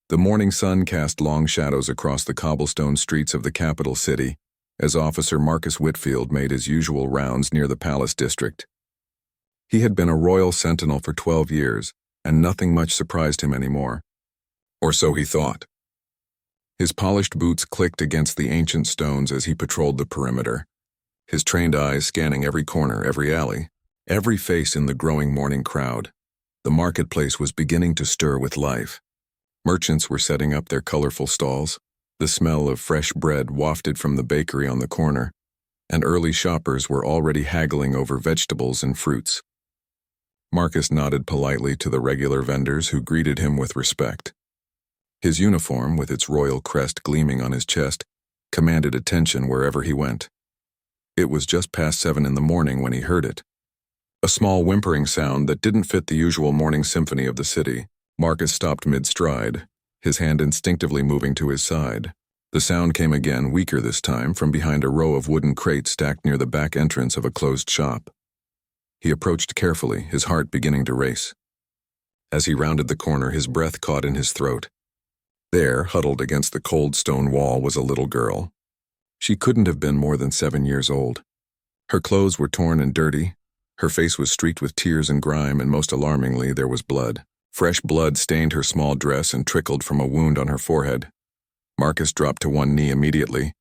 The morning sun cast long shadows across the cobblestone streets of the capital city as Officer Marcus Whitfield made his usual rounds near the Palace District. He had been a Royal Sentinel for 12 years, and nothing much surprised him anymore. Or so he thought. His polished boots clicked against the ancient stones as he patrolled the perimeter, his trained eyes scanning every corner, every alley, every face in the growing morning crowd. The marketplace was beginning to stir with life. Merchants were setting up their colorful stalls, the smell of fresh bread wafted from the bakery on the corner, and early shoppers were already haggling over vegetables and fruits. Marcus nodded politely to the regular vendors who greeted him with respect. His uniform, with its royal crest gleaming on his chest, commanded attention wherever he went. It was just past 7 in the morning when he heard it. A small whimpering sound that didn't fit the usual morning symphony of the city. Marcus stopped mid-stride, his hand instinctively moving to his side. The sound came again, weaker this time, from behind a row of wooden crates stacked near the back entrance of a closed shop. He approached carefully, his heart beginning to race. As he rounded the corner, his breath caught in his throat. There, huddled against the cold stone wall, was a little girl. She couldn't have been more than 7 years old. Her clothes were torn and dirty. Her face was streaked with tears and grime, and most alarmingly, there was blood. Fresh blood stained her small dress and trickled from a wound on her forehead. Marcus dropped to one knee immediately,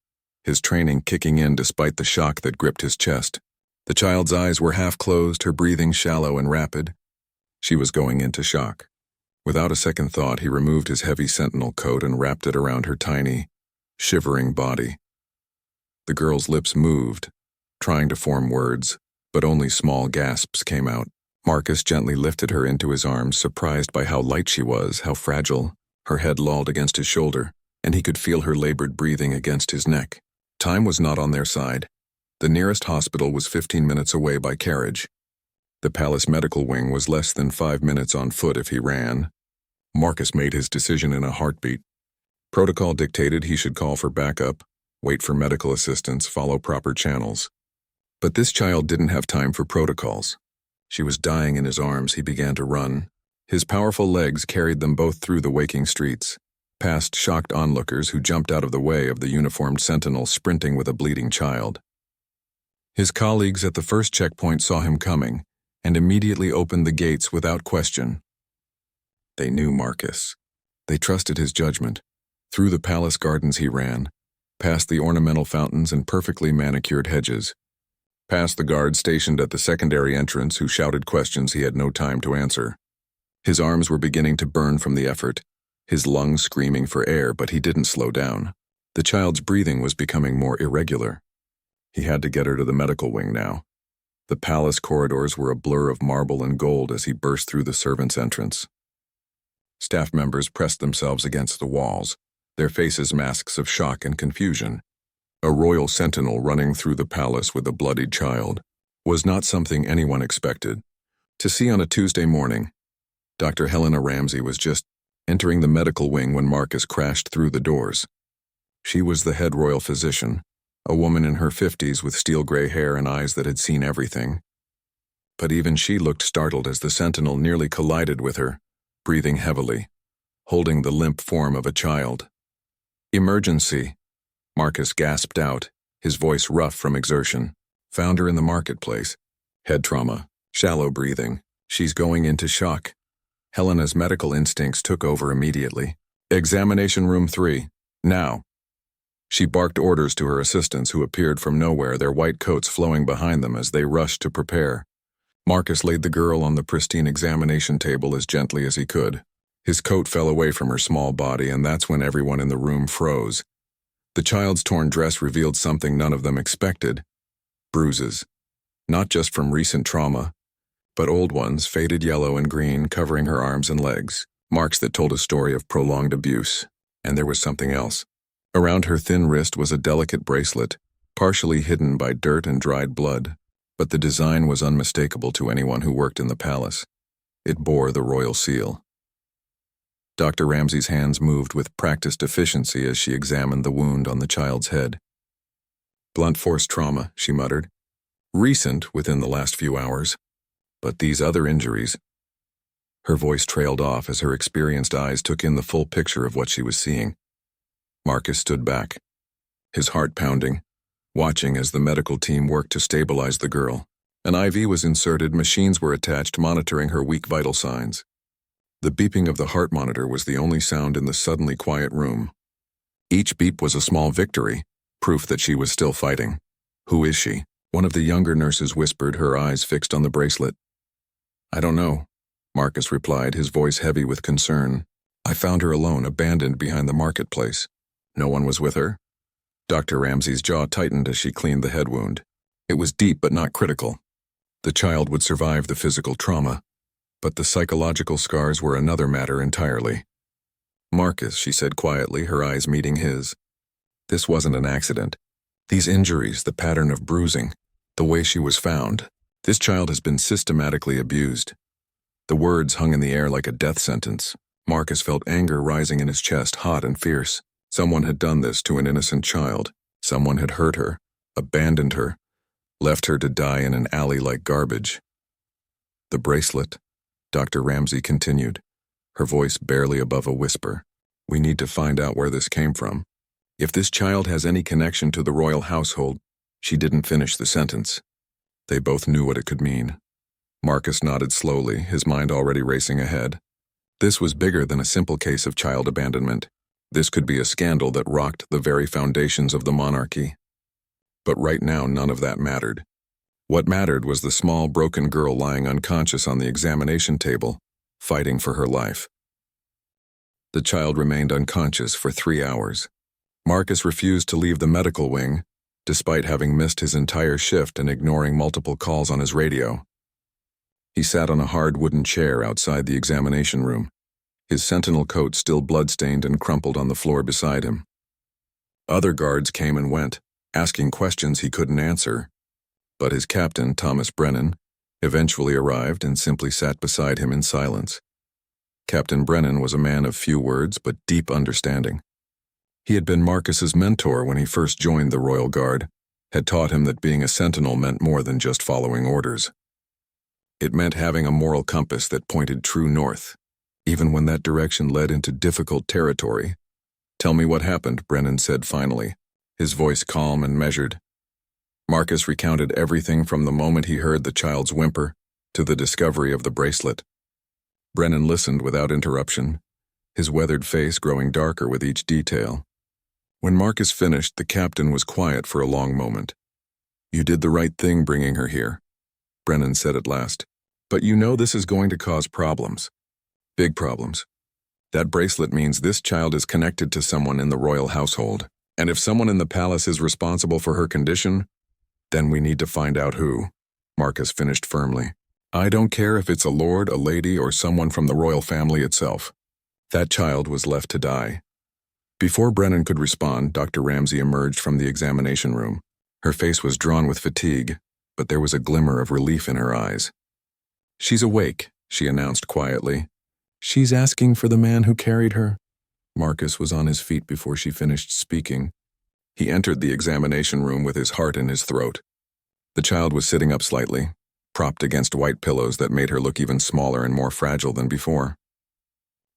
his training kicking in despite the shock that gripped his chest. The child's eyes were half closed, her breathing shallow and rapid. She was going into shock. Without a second thought, he removed his heavy sentinel coat and wrapped it around her tiny, shivering body. The girl's lips moved, trying to form words, but only small gasps came out. Marcus gently lifted her into his arms, surprised by how light she was, how fragile. Her head lolled against his shoulder, and he could feel her labored breathing against his neck. Time was not on their side. The nearest hospital was 15 minutes away by carriage. The palace medical wing was less than 5 minutes on foot if he ran. Marcus made his decision in a heartbeat. Protocol dictated he should call for backup, wait for medical assistance, follow proper channels. But this child didn't have time for protocols. She was dying in his arms. He began to run. His powerful legs carried them both through the waking streets, past shocked onlookers who jumped out of the way of the uniformed sentinel sprinting with a bleeding child. His colleagues at the first checkpoint saw him coming and immediately opened the gates without question. They knew Marcus. They trusted his judgment. Through the palace gardens he ran, past the ornamental fountains and perfectly manicured hedges, past the guards stationed at the secondary entrance who shouted questions he had no time to answer. His arms were beginning to burn from the effort, his lungs screaming for air, but he didn't slow down. The child's breathing was becoming more irregular. He had to get her to the medical wing now. The palace corridors were a blur of marble and gold as he burst through the servants' entrance. Staff members pressed themselves against the walls, their faces masks of shock and confusion. A royal sentinel running through the palace with a bloodied child was not something anyone expected to see on a Tuesday morning. Dr. Helena Ramsey was just entering the medical wing when Marcus crashed through the doors. She was the head royal physician, a woman in her 50s with steel-gray hair and eyes that had seen everything. But even she looked startled as the sentinel nearly collided with her, breathing heavily, holding the limp form of a child. "Emergency," Marcus gasped out, his voice rough from exertion. "Found her in the marketplace. Head trauma, shallow breathing. She's going into shock." Helena's medical instincts took over immediately. "Examination room 3, now." She barked orders to her assistants who appeared from nowhere, their white coats flowing behind them as they rushed to prepare. Marcus laid the girl on the pristine examination table as gently as he could. His coat fell away from her small body, and that's when everyone in the room froze. The child's torn dress revealed something none of them expected. Bruises. Not just from recent trauma, but old ones, faded yellow and green, covering her arms and legs. Marks that told a story of prolonged abuse. And there was something else. Around her thin wrist was a delicate bracelet, partially hidden by dirt and dried blood, but the design was unmistakable to anyone who worked in the palace. It bore the royal seal. Dr. Ramsey's hands moved with practiced efficiency as she examined the wound on the child's head. "Blunt force trauma," she muttered. "Recent, within the last few hours. But these other injuries..." Her voice trailed off as her experienced eyes took in the full picture of what she was seeing. Marcus stood back, his heart pounding, watching as the medical team worked to stabilize the girl. An IV was inserted, machines were attached, monitoring her weak vital signs. The beeping of the heart monitor was the only sound in the suddenly quiet room. Each beep was a small victory, proof that she was still fighting. "Who is she?" one of the younger nurses whispered, her eyes fixed on the bracelet. "I don't know," Marcus replied, his voice heavy with concern. "I found her alone, abandoned behind the marketplace." "No one was with her?" Dr. Ramsey's jaw tightened as she cleaned the head wound. It was deep but not critical. The child would survive the physical trauma, but the psychological scars were another matter entirely. "Marcus," she said quietly, her eyes meeting his. "This wasn't an accident. These injuries, the pattern of bruising, the way she was found, this child has been systematically abused." The words hung in the air like a death sentence. Marcus felt anger rising in his chest, hot and fierce. Someone had done this to an innocent child. Someone had hurt her, abandoned her, left her to die in an alley like garbage. "The bracelet," Dr. Ramsey continued, her voice barely above a whisper. "We need to find out where this came from. If this child has any connection to the royal household." She didn't finish the sentence. They both knew what it could mean. Marcus nodded slowly, his mind already racing ahead. This was bigger than a simple case of child abandonment. This could be a scandal that rocked the very foundations of the monarchy. But right now, none of that mattered. What mattered was the small, broken girl lying unconscious on the examination table, fighting for her life. The child remained unconscious for 3 hours. Marcus refused to leave the medical wing, despite having missed his entire shift and ignoring multiple calls on his radio. He sat on a hard wooden chair outside the examination room, his Sentinel coat still blood-stained and crumpled on the floor beside him. Other guards came and went, asking questions he couldn't answer, but his captain, Thomas Brennan, eventually arrived and simply sat beside him in silence. Captain Brennan was a man of few words but deep understanding. He had been Marcus's mentor when he first joined the Royal Guard, had taught him that being a sentinel meant more than just following orders. It meant having a moral compass that pointed true north, even when that direction led into difficult territory. "Tell me what happened," Brennan said finally, his voice calm and measured. Marcus recounted everything from the moment he heard the child's whimper to the discovery of the bracelet. Brennan listened without interruption, his weathered face growing darker with each detail. When Marcus finished, the captain was quiet for a long moment. "You did the right thing bringing her here," Brennan said at last. "But you know this is going to cause problems. Big problems. That bracelet means this child is connected to someone in the royal household. And if someone in the palace is responsible for her condition, then we need to find out who," Marcus finished firmly. "I don't care if it's a lord, a lady, or someone from the royal family itself. That child was left to die." Before Brennan could respond, Dr. Ramsey emerged from the examination room. Her face was drawn with fatigue, but there was a glimmer of relief in her eyes. "She's awake," she announced quietly. "She's asking for the man who carried her." Marcus was on his feet before she finished speaking. He entered the examination room with his heart in his throat. The child was sitting up slightly, propped against white pillows that made her look even smaller and more fragile than before.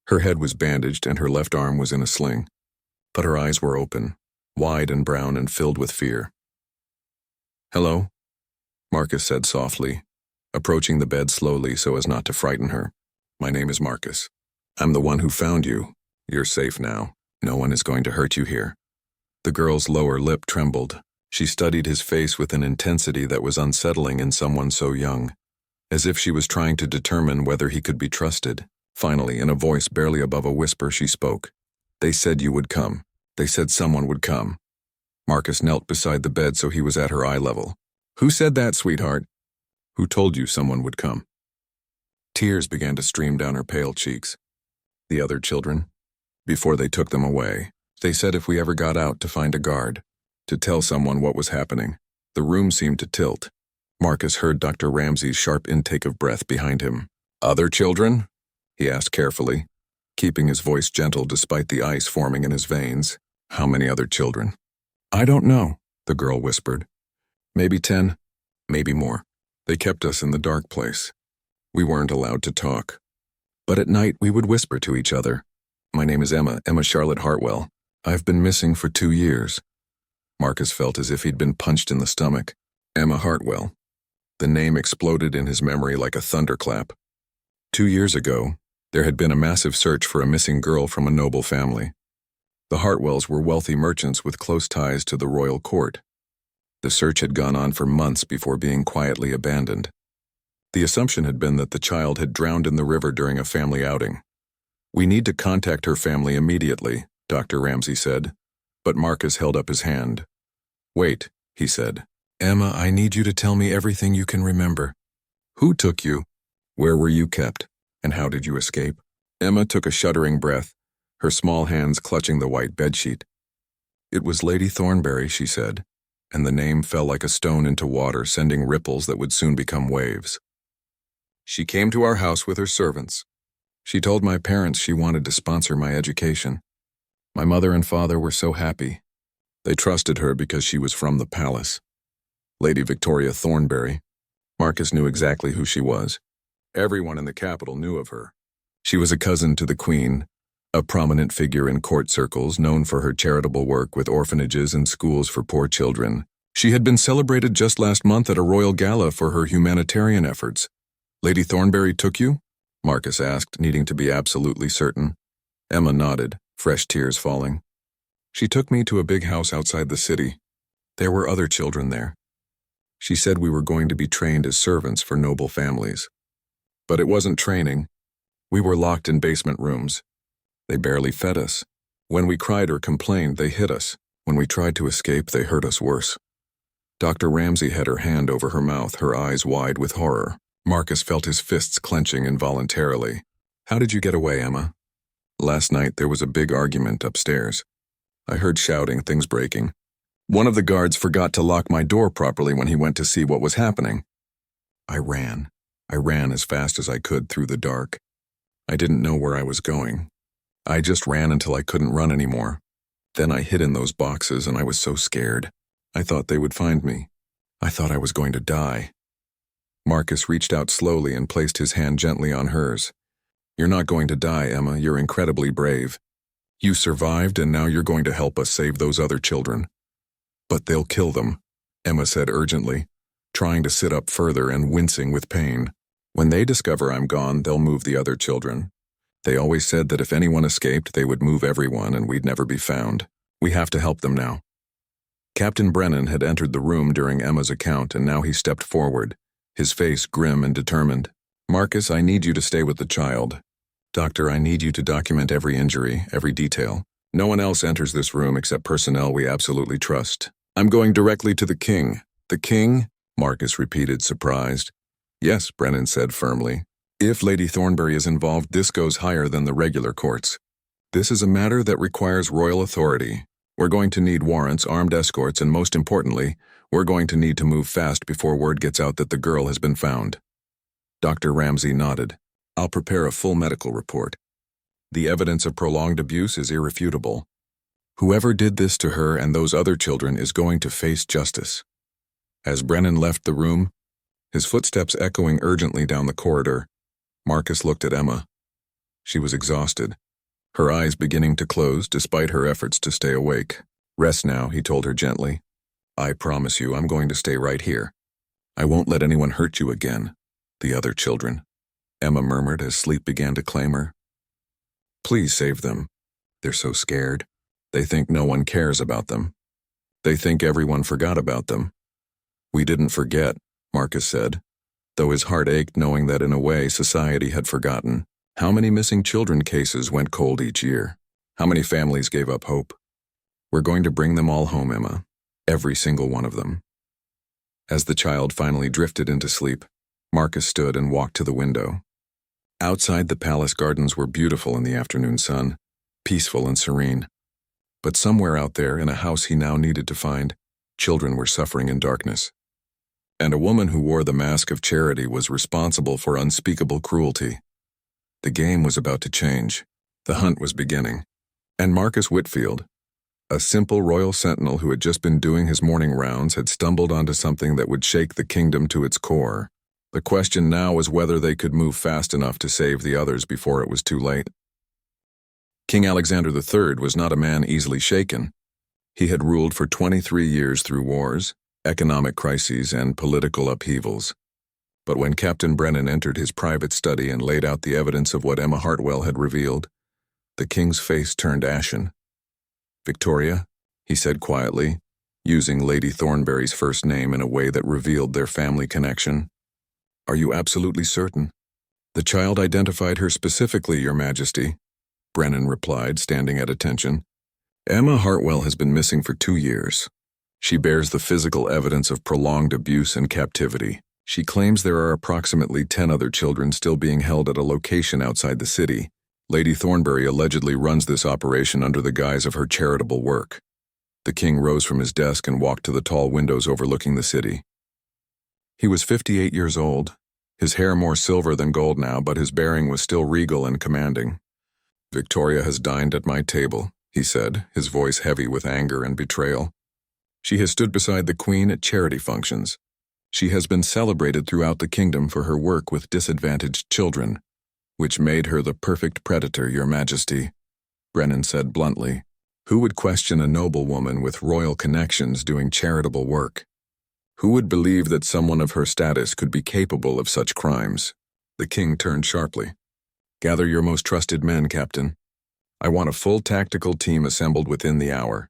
Her head was bandaged and her left arm was in a sling, but her eyes were open, wide and brown and filled with fear. "Hello?" Marcus said softly, approaching the bed slowly so as not to frighten her. "My name is Marcus. I'm the one who found you. You're safe now. No one is going to hurt you here." The girl's lower lip trembled. She studied his face with an intensity that was unsettling in someone so young, as if she was trying to determine whether he could be trusted. Finally, in a voice barely above a whisper, she spoke. "They said you would come. They said someone would come." Marcus knelt beside the bed so he was at her eye level. "Who said that, sweetheart? Who told you someone would come?" Tears began to stream down her pale cheeks. "The other children. Before they took them away, they said if we ever got out to find a guard, to tell someone what was happening." The room seemed to tilt. Marcus heard Dr. Ramsey's sharp intake of breath behind him. "Other children?" he asked carefully, keeping his voice gentle despite the ice forming in his veins. "How many other children?" "I don't know," the girl whispered. "Maybe 10, maybe more. They kept us in the dark place. We weren't allowed to talk. But at night we would whisper to each other. My name is Emma Charlotte Hartwell. I've been missing for 2 years. Marcus felt as if he'd been punched in the stomach. Emma Hartwell. The name exploded in his memory like a thunderclap. 2 years ago, there had been a massive search for a missing girl from a noble family. The Hartwells were wealthy merchants with close ties to the royal court. The search had gone on for months before being quietly abandoned. The assumption had been that the child had drowned in the river during a family outing. We need to contact her family immediately, Dr. Ramsey said, but Marcus held up his hand. Wait, he said. Emma, I need you to tell me everything you can remember. Who took you? Where were you kept? And how did you escape? Emma took a shuddering breath, her small hands clutching the white bedsheet. It was Lady Thornberry, she said, and the name fell like a stone into water, sending ripples that would soon become waves. She came to our house with her servants. She told my parents she wanted to sponsor my education. My mother and father were so happy. They trusted her because she was from the palace. Lady Victoria Thornberry. Marcus knew exactly who she was. Everyone in the capital knew of her. She was a cousin to the Queen, a prominent figure in court circles known for her charitable work with orphanages and schools for poor children. She had been celebrated just last month at a royal gala for her humanitarian efforts. Lady Thornberry took you? Marcus asked, needing to be absolutely certain. Emma nodded, fresh tears falling. She took me to a big house outside the city. There were other children there. She said we were going to be trained as servants for noble families. But it wasn't training. We were locked in basement rooms. They barely fed us. When we cried or complained, they hit us. When we tried to escape, they hurt us worse. Dr. Ramsey had her hand over her mouth, her eyes wide with horror. Marcus felt his fists clenching involuntarily. How did you get away, Emma? Last night there was a big argument upstairs. I heard shouting, things breaking. One of the guards forgot to lock my door properly when he went to see what was happening. I ran as fast as I could through the dark. I didn't know where I was going. I just ran until I couldn't run anymore. Then I hid in those boxes and I was so scared. I thought they would find me. I thought I was going to die. Marcus reached out slowly and placed his hand gently on hers. You're not going to die, Emma. You're incredibly brave. You survived and now you're going to help us save those other children. But they'll kill them, Emma said urgently, trying to sit up further and wincing with pain. When they discover I'm gone, they'll move the other children. They always said that if anyone escaped, they would move everyone and we'd never be found. We have to help them now. Captain Brennan had entered the room during Emma's account and now he stepped forward, his face grim and determined. Marcus, I need you to stay with the child. Doctor, I need you to document every injury, every detail. No one else enters this room except personnel we absolutely trust. I'm going directly to the king. The king? Marcus repeated, surprised. Yes, Brennan said firmly. If Lady Thornberry is involved, this goes higher than the regular courts. This is a matter that requires royal authority. We're going to need warrants, armed escorts, and most importantly, we're going to need to move fast before word gets out that the girl has been found. Dr. Ramsey nodded. I'll prepare a full medical report. The evidence of prolonged abuse is irrefutable. Whoever did this to her and those other children is going to face justice. As Brennan left the room, his footsteps echoing urgently down the corridor, Marcus looked at Emma. She was exhausted, her eyes beginning to close despite her efforts to stay awake. Rest now, he told her gently. I promise you I'm going to stay right here. I won't let anyone hurt you again. The other children, Emma murmured as sleep began to claim her. Please save them. They're so scared. They think no one cares about them. They think everyone forgot about them. We didn't forget, Marcus said, though his heart ached knowing that in a way society had forgotten. How many missing children cases went cold each year? How many families gave up hope? We're going to bring them all home, Emma. Every single one of them. As the child finally drifted into sleep, Marcus stood and walked to the window. Outside, the palace gardens were beautiful in the afternoon sun, peaceful and serene. But somewhere out there, in a house he now needed to find, children were suffering in darkness. And a woman who wore the mask of charity was responsible for unspeakable cruelty. The game was about to change. The hunt was beginning. And Marcus Whitfield, a simple royal sentinel who had just been doing his morning rounds, had stumbled onto something that would shake the kingdom to its core. The question now was whether they could move fast enough to save the others before it was too late. King Alexander III was not a man easily shaken. He had ruled for 23 years through wars, economic crises, and political upheavals. But when Captain Brennan entered his private study and laid out the evidence of what Emma Hartwell had revealed, the king's face turned ashen. "Victoria," he said quietly, using Lady Thornberry's first name in a way that revealed their family connection. "Are you absolutely certain?" "The child identified her specifically, Your Majesty," Brennan replied, standing at attention. "Emma Hartwell has been missing for 2 years. She bears the physical evidence of prolonged abuse and captivity. She claims there are approximately 10 other children still being held at a location outside the city. Lady Thornberry allegedly runs this operation under the guise of her charitable work." The king rose from his desk and walked to the tall windows overlooking the city. He was 58 years old, his hair more silver than gold now, but his bearing was still regal and commanding. "Victoria has dined at my table," he said, his voice heavy with anger and betrayal. "She has stood beside the Queen at charity functions. She has been celebrated throughout the kingdom for her work with disadvantaged children, which made her the perfect predator, Your Majesty," Brennan said bluntly. "Who would question a noblewoman with royal connections doing charitable work? Who would believe that someone of her status could be capable of such crimes?" The king turned sharply. "Gather your most trusted men, Captain. I want a full tactical team assembled within the hour.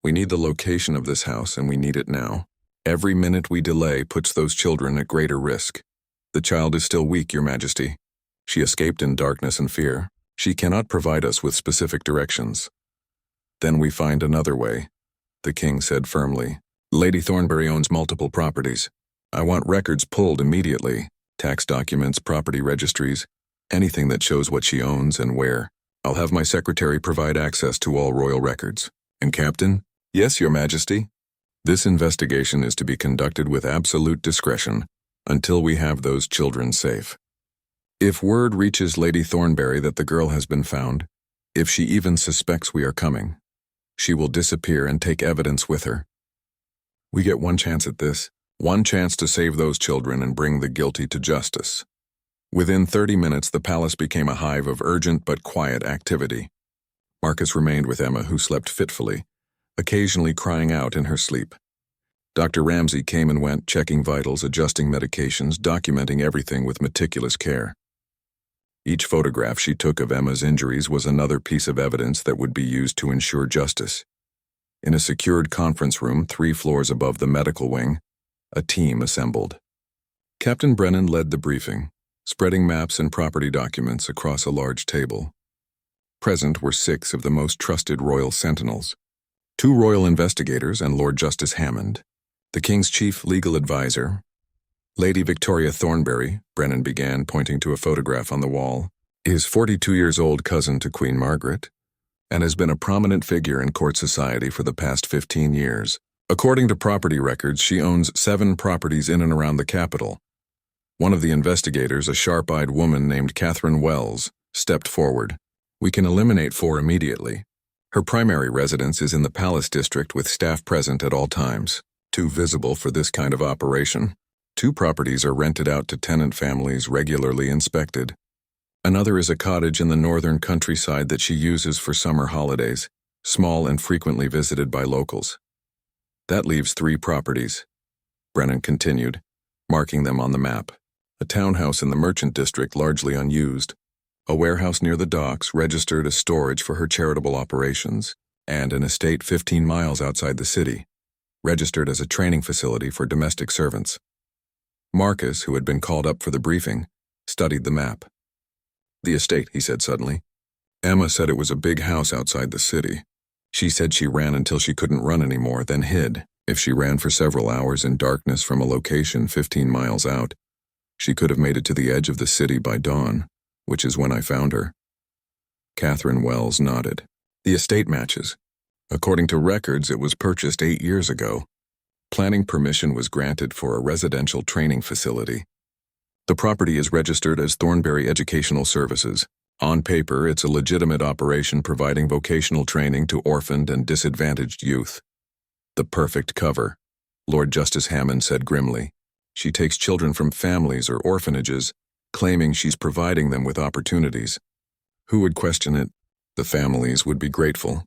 We need the location of this house, and we need it now. Every minute we delay puts those children at greater risk. The child is still weak, Your Majesty. She escaped in darkness and fear. She cannot provide us with specific directions." "Then we find another way," the king said firmly. "Lady Thornberry owns multiple properties. I want records pulled immediately. Tax documents, property registries, anything that shows what she owns and where. I'll have my secretary provide access to all royal records. And Captain?" "Yes, Your Majesty?" "This investigation is to be conducted with absolute discretion until we have those children safe. If word reaches Lady Thornberry that the girl has been found, if she even suspects we are coming, she will disappear and take evidence with her. We get one chance at this, one chance to save those children and bring the guilty to justice." Within 30 minutes, the palace became a hive of urgent but quiet activity. Marcus remained with Emma, who slept fitfully, occasionally crying out in her sleep. Dr. Ramsay came and went, checking vitals, adjusting medications, documenting everything with meticulous care. Each photograph she took of Emma's injuries was another piece of evidence that would be used to ensure justice. In a secured conference room 3 floors above the medical wing, a team assembled. Captain Brennan led the briefing, spreading maps and property documents across a large table. Present were 6 of the most trusted royal sentinels, 2 royal investigators and Lord Justice Hammond, the king's chief legal advisor. Lady Victoria Thornberry, Brennan began, pointing to a photograph on the wall, is 42-years-old cousin to Queen Margaret, and has been a prominent figure in court society for the past 15 years. According to property records, she owns 7 properties in and around the capital. One of the investigators, a sharp-eyed woman named Catherine Wells, stepped forward. "We can eliminate 4 immediately. Her primary residence is in the Palace District with staff present at all times, too visible for this kind of operation. 2 properties are rented out to tenant families regularly inspected. Another is a cottage in the northern countryside that she uses for summer holidays, small and frequently visited by locals. That leaves 3 properties," Brennan continued, marking them on the map. "A townhouse in the merchant district largely unused, a warehouse near the docks registered as storage for her charitable operations, and an estate 15 miles outside the city, registered as a training facility for domestic servants." Marcus, who had been called up for the briefing, studied the map. "The estate," he said suddenly. "Emma said it was a big house outside the city. She said she ran until she couldn't run anymore, then hid. If she ran for several hours in darkness from a location 15 miles out, she could have made it to the edge of the city by dawn, which is when I found her." Catherine Wells nodded. "The estate matches. According to records, it was purchased 8 years ago. Planning permission was granted for a residential training facility. The property is registered as Thornberry Educational Services. On paper, it's a legitimate operation providing vocational training to orphaned and disadvantaged youth." "The perfect cover," Lord Justice Hammond said grimly. She takes children from families or orphanages, claiming she's providing them with opportunities. Who would question it? The families would be grateful.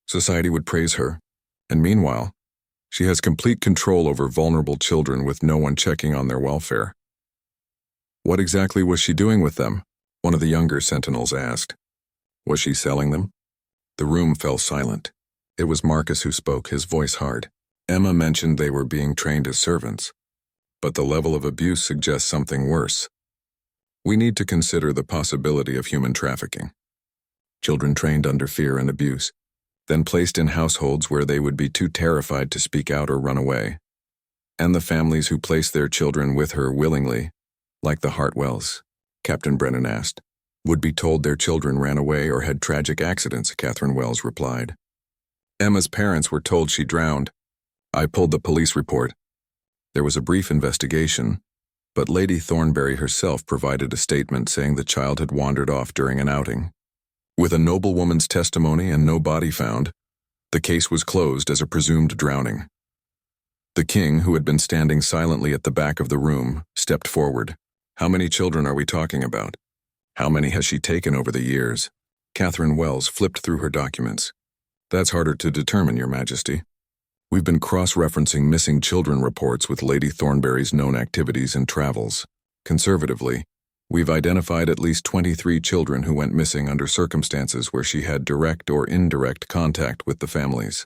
Society would praise her. And meanwhile, she has complete control over vulnerable children with no one checking on their welfare. What exactly was she doing with them? One of the younger sentinels asked. Was she selling them? The room fell silent. It was Marcus who spoke, his voice hard. Emma mentioned they were being trained as servants. But the level of abuse suggests something worse. We need to consider the possibility of human trafficking. Children trained under fear and abuse, then placed in households where they would be too terrified to speak out or run away. And the families who placed their children with her willingly, like the Heartwells, Captain Brennan asked, would be told their children ran away or had tragic accidents, Catherine Wells replied. Emma's parents were told she drowned. I pulled the police report. There was a brief investigation, but Lady Thornberry herself provided a statement saying the child had wandered off during an outing. With a noblewoman's testimony and no body found, the case was closed as a presumed drowning. The king, who had been standing silently at the back of the room, stepped forward. How many children are we talking about? How many has she taken over the years? Catherine Wells flipped through her documents. That's harder to determine, Your Majesty. We've been cross-referencing missing children reports with Lady Thornberry's known activities and travels. Conservatively, we've identified at least 23 children who went missing under circumstances where she had direct or indirect contact with the families.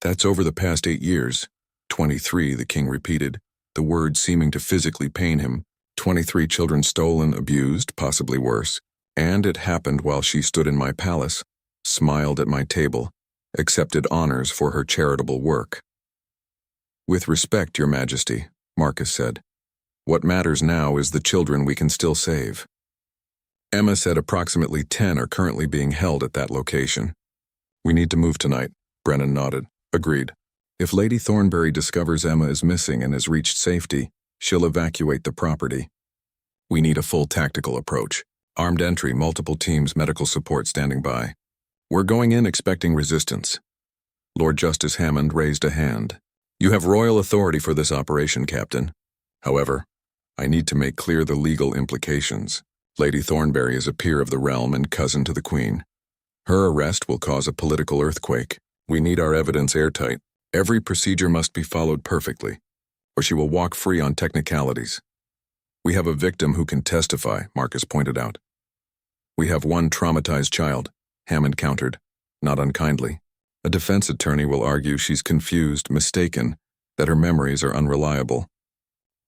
That's over the past 8 years. 23, the king repeated, the word seeming to physically pain him. 23 children stolen, abused, possibly worse. And it happened while she stood in my palace, smiled at my table, accepted honors for her charitable work. With respect, Your Majesty, Marcus said. What matters now is the children we can still save. Emma said approximately 10 are currently being held at that location. We need to move tonight, Brennan nodded. Agreed. If Lady Thornberry discovers Emma is missing and has reached safety, she'll evacuate the property. We need a full tactical approach. Armed entry, multiple teams, medical support standing by. We're going in expecting resistance. Lord Justice Hammond raised a hand. You have royal authority for this operation, Captain. However, I need to make clear the legal implications. Lady Thornberry is a peer of the realm and cousin to the Queen. Her arrest will cause a political earthquake. We need our evidence airtight. Every procedure must be followed perfectly, or she will walk free on technicalities. We have a victim who can testify, Marcus pointed out. We have one traumatized child, Hammond countered, not unkindly. A defense attorney will argue she's confused, mistaken, that her memories are unreliable.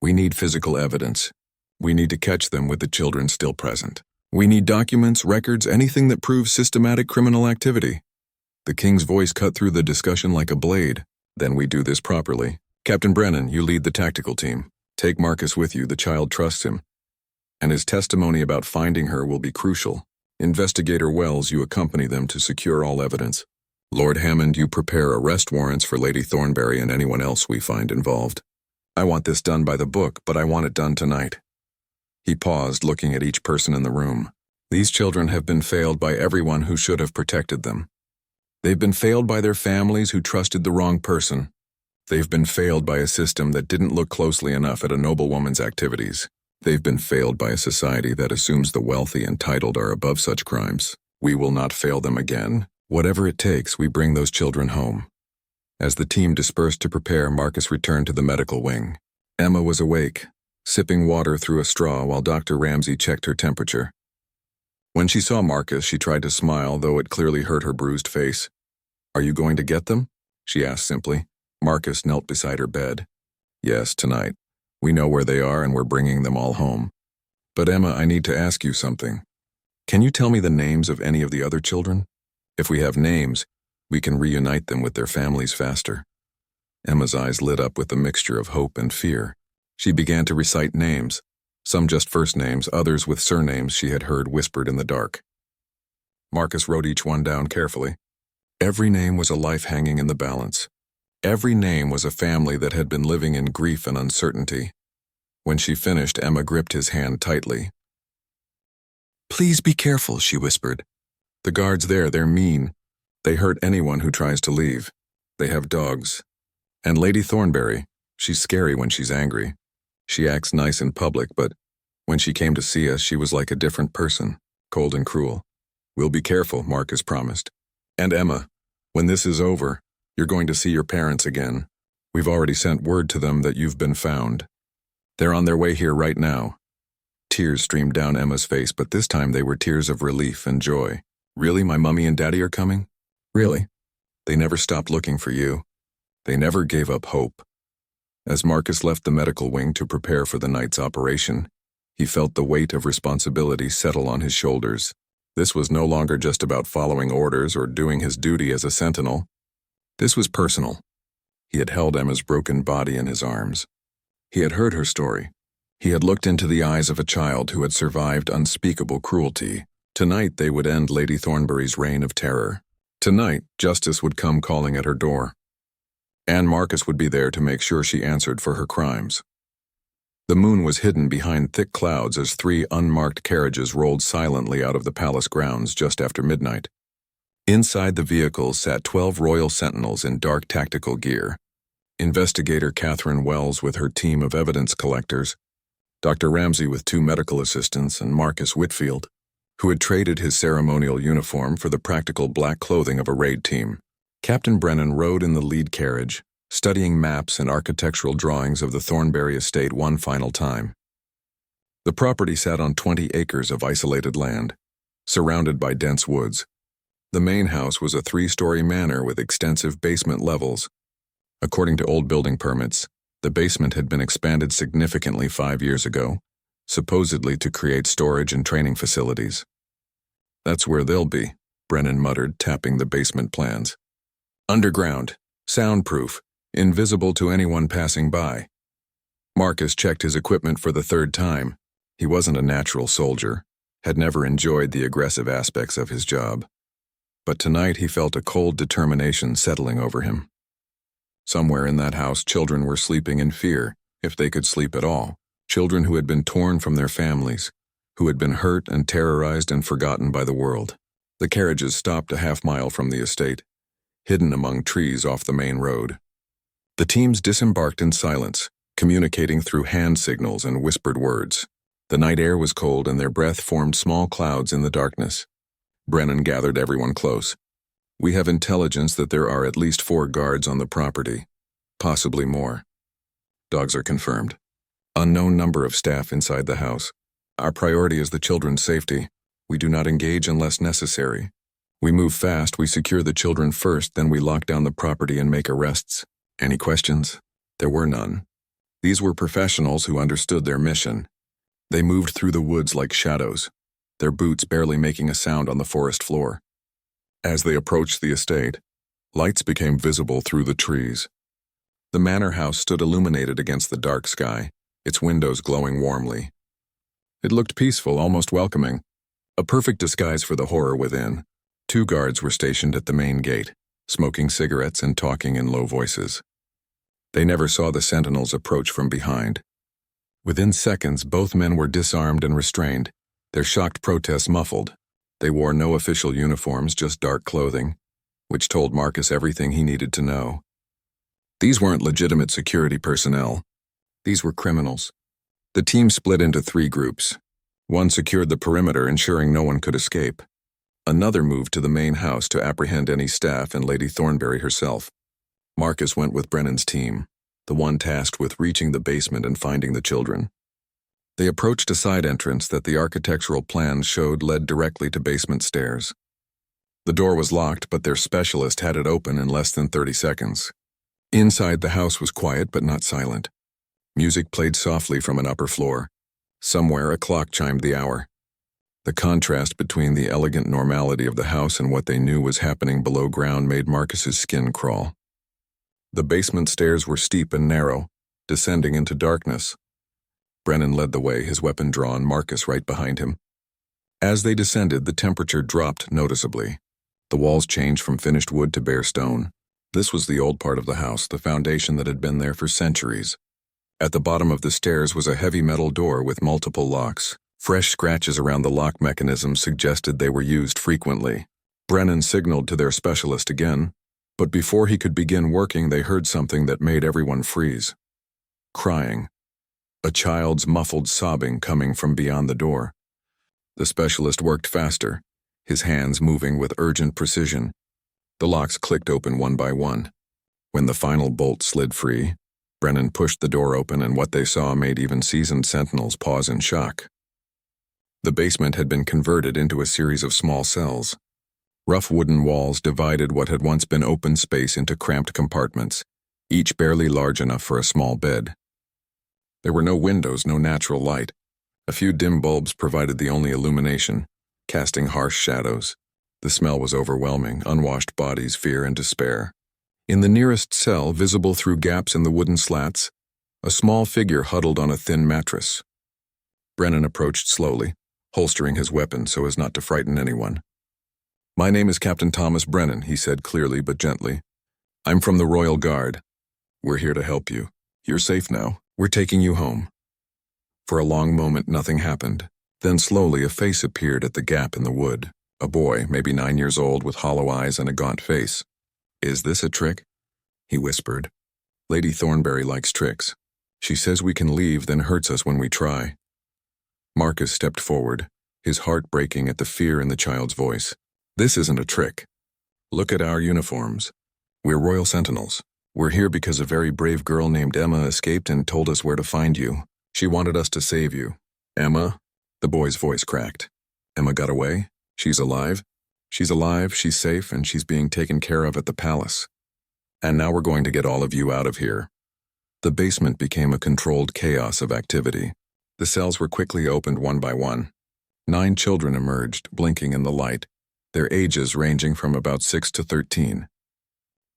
We need physical evidence. We need to catch them with the children still present. We need documents, records, anything that proves systematic criminal activity. The king's voice cut through the discussion like a blade. Then we do this properly. Captain Brennan, you lead the tactical team. Take Marcus with you, the child trusts him. And his testimony about finding her will be crucial. Investigator Wells, you accompany them to secure all evidence. Lord Hammond, you prepare arrest warrants for Lady Thornberry and anyone else we find involved. I want this done by the book, but I want it done tonight. He paused, looking at each person in the room. These children have been failed by everyone who should have protected them. They've been failed by their families who trusted the wrong person. They've been failed by a system that didn't look closely enough at a noblewoman's activities. They've been failed by a society that assumes the wealthy and titled are above such crimes. We will not fail them again. Whatever it takes, we bring those children home. As the team dispersed to prepare, Marcus returned to the medical wing. Emma was awake, sipping water through a straw while Dr. Ramsey checked her temperature. When she saw Marcus, she tried to smile, though it clearly hurt her bruised face. Are you going to get them? She asked simply. Marcus knelt beside her bed. Yes, tonight. We know where they are and we're bringing them all home. But Emma, I need to ask you something. Can you tell me the names of any of the other children? If we have names, we can reunite them with their families faster. Emma's eyes lit up with a mixture of hope and fear. She began to recite names, some just first names, others with surnames she had heard whispered in the dark. Marcus wrote each one down carefully. Every name was a life hanging in the balance. Every name was a family that had been living in grief and uncertainty. When she finished, Emma gripped his hand tightly. Please be careful, she whispered. The guards there, they're mean. They hurt anyone who tries to leave. They have dogs. And Lady Thornberry, she's scary when she's angry. She acts nice in public, but when she came to see us, she was like a different person, cold and cruel. We'll be careful, Marcus promised. And Emma, when this is over, you're going to see your parents again. We've already sent word to them that you've been found. They're on their way here right now. Tears streamed down Emma's face, but this time they were tears of relief and joy. Really, my mummy and daddy are coming? Really? They never stopped looking for you. They never gave up hope. As Marcus left the medical wing to prepare for the night's operation, he felt the weight of responsibility settle on his shoulders. This was no longer just about following orders or doing his duty as a sentinel. This was personal. He had held Emma's broken body in his arms. He had heard her story. He had looked into the eyes of a child who had survived unspeakable cruelty. Tonight they would end Lady Thornbury's reign of terror. Tonight, justice would come calling at her door. And Marcus would be there to make sure she answered for her crimes. The moon was hidden behind thick clouds as 3 unmarked carriages rolled silently out of the palace grounds just after midnight. Inside the vehicles sat 12 royal sentinels in dark tactical gear. Investigator Catherine Wells with her team of evidence collectors, Dr. Ramsay with 2 medical assistants, and Marcus Whitfield, who had traded his ceremonial uniform for the practical black clothing of a raid team. Captain Brennan rode in the lead carriage, studying maps and architectural drawings of the Thornbury estate one final time. The property sat on 20 acres of isolated land, surrounded by dense woods. The main house was a 3-story manor with extensive basement levels. According to old building permits, the basement had been expanded significantly 5 years ago, supposedly to create storage and training facilities. That's where they'll be, Brennan muttered, tapping the basement plans. Underground, soundproof, invisible to anyone passing by. Marcus checked his equipment for the 3rd time. He wasn't a natural soldier, had never enjoyed the aggressive aspects of his job. But tonight he felt a cold determination settling over him. Somewhere in that house, children were sleeping in fear, if they could sleep at all. Children who had been torn from their families, who had been hurt and terrorized and forgotten by the world. The carriages stopped a half-mile from the estate, hidden among trees off the main road. The teams disembarked in silence, communicating through hand signals and whispered words. The night air was cold and their breath formed small clouds in the darkness. Brennan gathered everyone close. We have intelligence that there are at least 4 guards on the property, possibly more. Dogs are confirmed. Unknown number of staff inside the house. Our priority is the children's safety. We do not engage unless necessary. We move fast, we secure the children first, then we lock down the property and make arrests. Any questions? There were none. These were professionals who understood their mission. They moved through the woods like shadows, their boots barely making a sound on the forest floor. As they approached the estate, lights became visible through the trees. The manor house stood illuminated against the dark sky, its windows glowing warmly. It looked peaceful, almost welcoming, a perfect disguise for the horror within. 2 guards were stationed at the main gate, smoking cigarettes and talking in low voices. They never saw the sentinels approach from behind. Within seconds, both men were disarmed and restrained, their shocked protests muffled. They wore no official uniforms, just dark clothing, which told Marcus everything he needed to know. These weren't legitimate security personnel. These were criminals. The team split into 3 groups. One secured the perimeter, ensuring no one could escape. Another moved to the main house to apprehend any staff and Lady Thornbury herself. Marcus went with Brennan's team, the one tasked with reaching the basement and finding the children. They approached a side entrance that the architectural plans showed led directly to basement stairs. The door was locked, but their specialist had it open in less than 30 seconds. Inside, the house was quiet but not silent. Music played softly from an upper floor. Somewhere, a clock chimed the hour. The contrast between the elegant normality of the house and what they knew was happening below ground made Marcus's skin crawl. The basement stairs were steep and narrow, descending into darkness. Brennan led the way, his weapon drawn, Marcus right behind him. As they descended, the temperature dropped noticeably. The walls changed from finished wood to bare stone. This was the old part of the house, the foundation that had been there for centuries. At the bottom of the stairs was a heavy metal door with multiple locks. Fresh scratches around the lock mechanism suggested they were used frequently. Brennan signaled to their specialist again, but before he could begin working, they heard something that made everyone freeze. Crying. a child's muffled sobbing coming from beyond the door. The specialist worked faster, his hands moving with urgent precision. The locks clicked open one by one. When the final bolt slid free, Brennan pushed the door open, and what they saw made even seasoned sentinels pause in shock. The basement had been converted into a series of small cells. Rough wooden walls divided what had once been open space into cramped compartments, each barely large enough for a small bed. There were no windows, no natural light. A few dim bulbs provided the only illumination, casting harsh shadows. The smell was overwhelming, unwashed bodies, fear, and despair. In the nearest cell, visible through gaps in the wooden slats, a small figure huddled on a thin mattress. Brennan approached slowly, holstering his weapon so as not to frighten anyone. "My name is Captain Thomas Brennan," he said clearly but gently. "I'm from the Royal Guard. We're here to help you. You're safe now. We're taking you home." For a long moment, nothing happened. Then slowly a face appeared at the gap in the wood. A boy, maybe 9 years old, with hollow eyes and a gaunt face. "Is this a trick?" he whispered. "Lady Thornberry likes tricks. She says we can leave, then hurts us when we try." Marcus stepped forward, his heart breaking at the fear in the child's voice. "This isn't a trick. Look at our uniforms. We're Royal Sentinels. We're here because a very brave girl named Emma escaped and told us where to find you. She wanted us to save you." "Emma?" The boy's voice cracked. "Emma got away? She's alive?" "She's alive, she's safe, and she's being taken care of at the palace. And now we're going to get all of you out of here." The basement became a controlled chaos of activity. The cells were quickly opened one by one. 9 children emerged, blinking in the light, their ages ranging from about 6 to 13.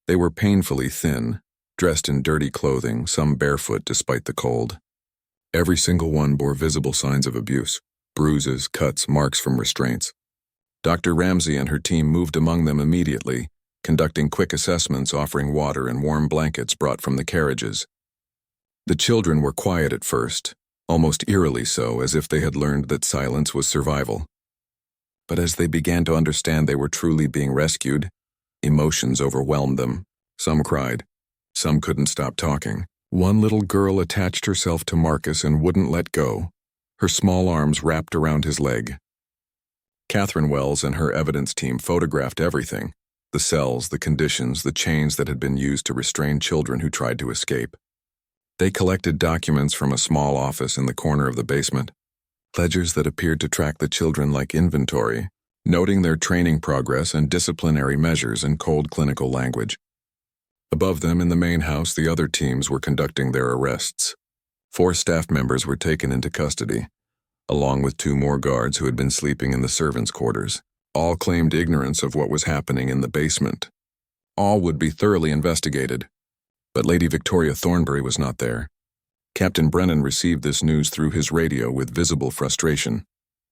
They were painfully thin, dressed in dirty clothing, some barefoot despite the cold. Every single one bore visible signs of abuse, bruises, cuts, marks from restraints. Dr. Ramsey and her team moved among them immediately, conducting quick assessments, offering water and warm blankets brought from the carriages. The children were quiet at first, almost eerily so, as if they had learned that silence was survival. But as they began to understand they were truly being rescued, emotions overwhelmed them. Some cried. Some couldn't stop talking. One little girl attached herself to Marcus and wouldn't let go, her small arms wrapped around his leg. Catherine Wells and her evidence team photographed everything: the cells, the conditions, the chains that had been used to restrain children who tried to escape. They collected documents from a small office in the corner of the basement, ledgers that appeared to track the children like inventory, noting their training progress and disciplinary measures in cold clinical language. Above them in the main house, the other teams were conducting their arrests. 4 staff members were taken into custody, along with 2 more guards who had been sleeping in the servants' quarters. All claimed ignorance of what was happening in the basement. All would be thoroughly investigated, but Lady Victoria Thornberry was not there. Captain Brennan received this news through his radio with visible frustration.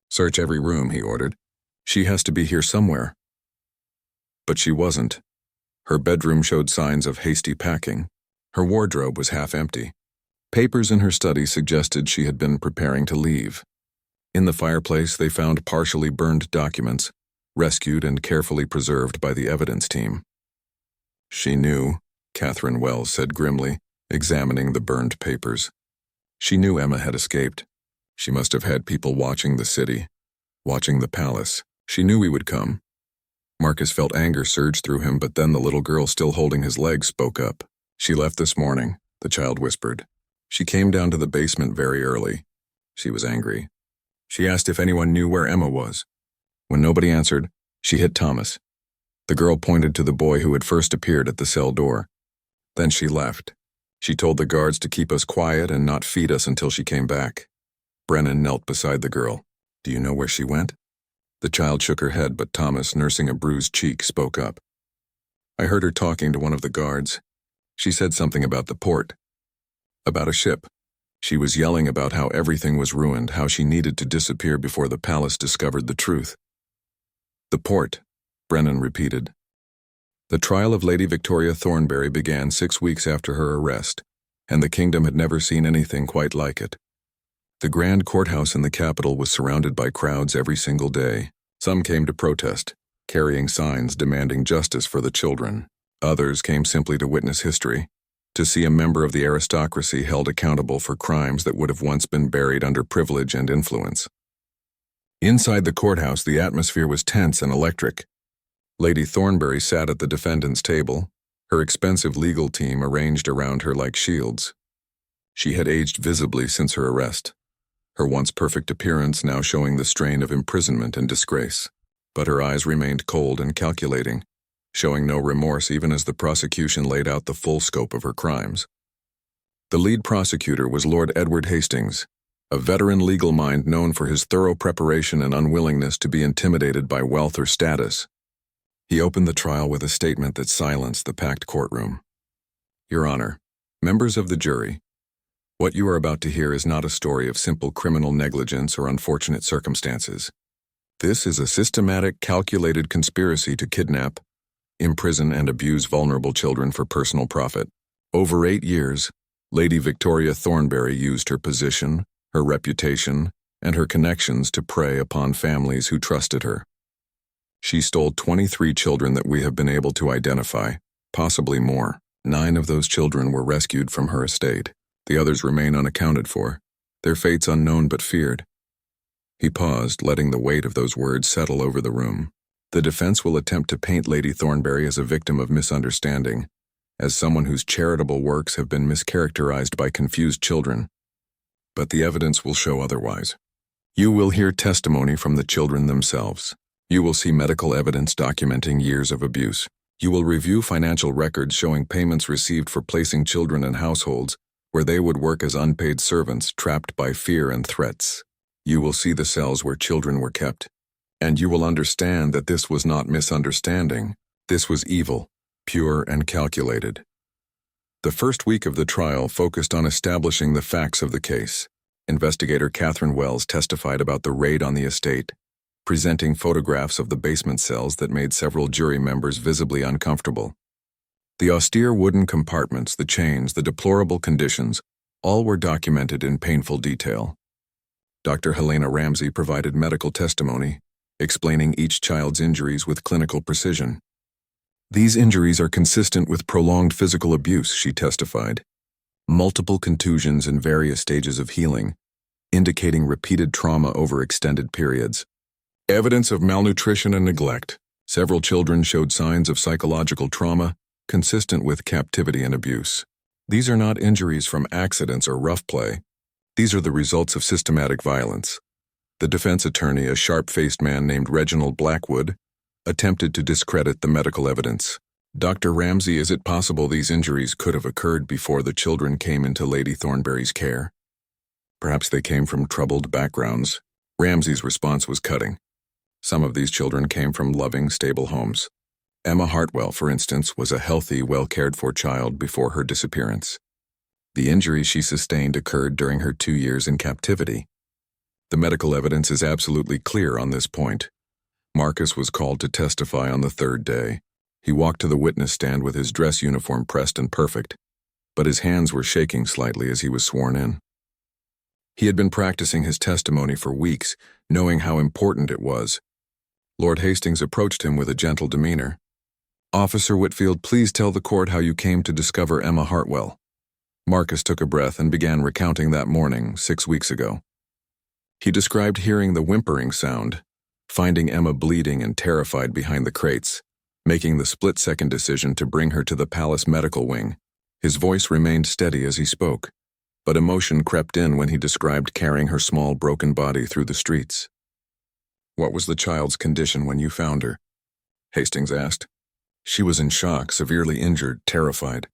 "Search every room," he ordered. "She has to be here somewhere." But she wasn't. Her bedroom showed signs of hasty packing. Her wardrobe was half empty. Papers in her study suggested she had been preparing to leave. In the fireplace, they found partially burned documents, rescued and carefully preserved by the evidence team. "She knew," Catherine Wells said grimly, examining the burned papers. "She knew Emma had escaped. She must have had people watching the city, watching the palace. She knew we would come." Marcus felt anger surge through him, but then the little girl still holding his leg spoke up. "She left this morning," the child whispered. "She came down to the basement very early. She was angry. She asked if anyone knew where Emma was. When nobody answered, she hit Thomas." The girl pointed to the boy who had first appeared at the cell door. "Then she left. She told the guards to keep us quiet and not feed us until she came back." Brennan knelt beside the girl. "Do you know where she went?" The child shook her head, but Thomas, nursing a bruised cheek, spoke up. "I heard her talking to one of the guards. She said something about the port. About a ship. She was yelling about how everything was ruined, how she needed to disappear before the palace discovered the truth." "The port," Brennan repeated. The trial of Lady Victoria Thornberry began 6 weeks after her arrest, and the kingdom had never seen anything quite like it. The grand courthouse in the capital was surrounded by crowds every single day. Some came to protest, carrying signs demanding justice for the children. Others came simply to witness history. to see a member of the aristocracy held accountable for crimes that would have once been buried under privilege and influence. Inside the courthouse, the atmosphere was tense and electric. Lady Thornbury sat at the defendant's table, her expensive legal team arranged around her like shields. She had aged visibly since her arrest, her once perfect appearance now showing the strain of imprisonment and disgrace. But her eyes remained cold and calculating, showing no remorse even as the prosecution laid out the full scope of her crimes. The lead prosecutor was Lord Edward Hastings, a veteran legal mind known for his thorough preparation and unwillingness to be intimidated by wealth or status. He opened the trial with a statement that silenced the packed courtroom. Your Honor, members of the jury, what you are about to hear is not a story of simple criminal negligence or unfortunate circumstances. This is a systematic, calculated conspiracy to kidnap, imprison, and abuse vulnerable children for personal profit. Over 8 years, Lady Victoria Thornbury used her position, her reputation, and her connections to prey upon families who trusted her. She stole 23 children that we have been able to identify, possibly more. 9 of those children were rescued from her estate. The others remain unaccounted for, their fates unknown but feared. He paused, letting the weight of those words settle over the room. The defense will attempt to paint Lady Thornbury as a victim of misunderstanding, as someone whose charitable works have been mischaracterized by confused children. But the evidence will show otherwise. You will hear testimony from the children themselves. You will see medical evidence documenting years of abuse. You will review financial records showing payments received for placing children in households where they would work as unpaid servants trapped by fear and threats. You will see the cells where children were kept, and you will understand that this was not misunderstanding. This was evil, pure and calculated. The first week of the trial focused on establishing the facts of the case. Investigator Catherine Wells testified about the raid on the estate, presenting photographs of the basement cells that made several jury members visibly uncomfortable. The austere wooden compartments, the chains, the deplorable conditions, all were documented in painful detail. Dr. Helena Ramsey provided medical testimony, explaining each child's injuries with clinical precision. These injuries are consistent with prolonged physical abuse, she testified. Multiple contusions in various stages of healing, indicating repeated trauma over extended periods. Evidence of malnutrition and neglect. Several children showed signs of psychological trauma, consistent with captivity and abuse. These are not injuries from accidents or rough play. These are the results of systematic violence. The defense attorney, a sharp-faced man named Reginald Blackwood, attempted to discredit the medical evidence. Dr. Ramsey, is it possible these injuries could have occurred before the children came into Lady Thornbury's care? Perhaps they came from troubled backgrounds. Ramsey's response was cutting. Some of these children came from loving, stable homes. Emma Hartwell, for instance, was a healthy, well-cared-for child before her disappearance. The injuries she sustained occurred during her 2 years in captivity. The medical evidence is absolutely clear on this point. Marcus was called to testify on the 3rd day. He walked to the witness stand with his dress uniform pressed and perfect, but his hands were shaking slightly as he was sworn in. He had been practicing his testimony for weeks, knowing how important it was. Lord Hastings approached him with a gentle demeanor. Officer Whitfield, please tell the court how you came to discover Emma Hartwell. Marcus took a breath and began recounting that morning, 6 weeks ago. He described hearing the whimpering sound, finding Emma bleeding and terrified behind the crates, making the split-second decision to bring her to the palace medical wing. His voice remained steady as he spoke, but emotion crept in when he described carrying her small broken body through the streets. What was the child's condition when you found her? Hastings asked. She was in shock, severely injured, terrified.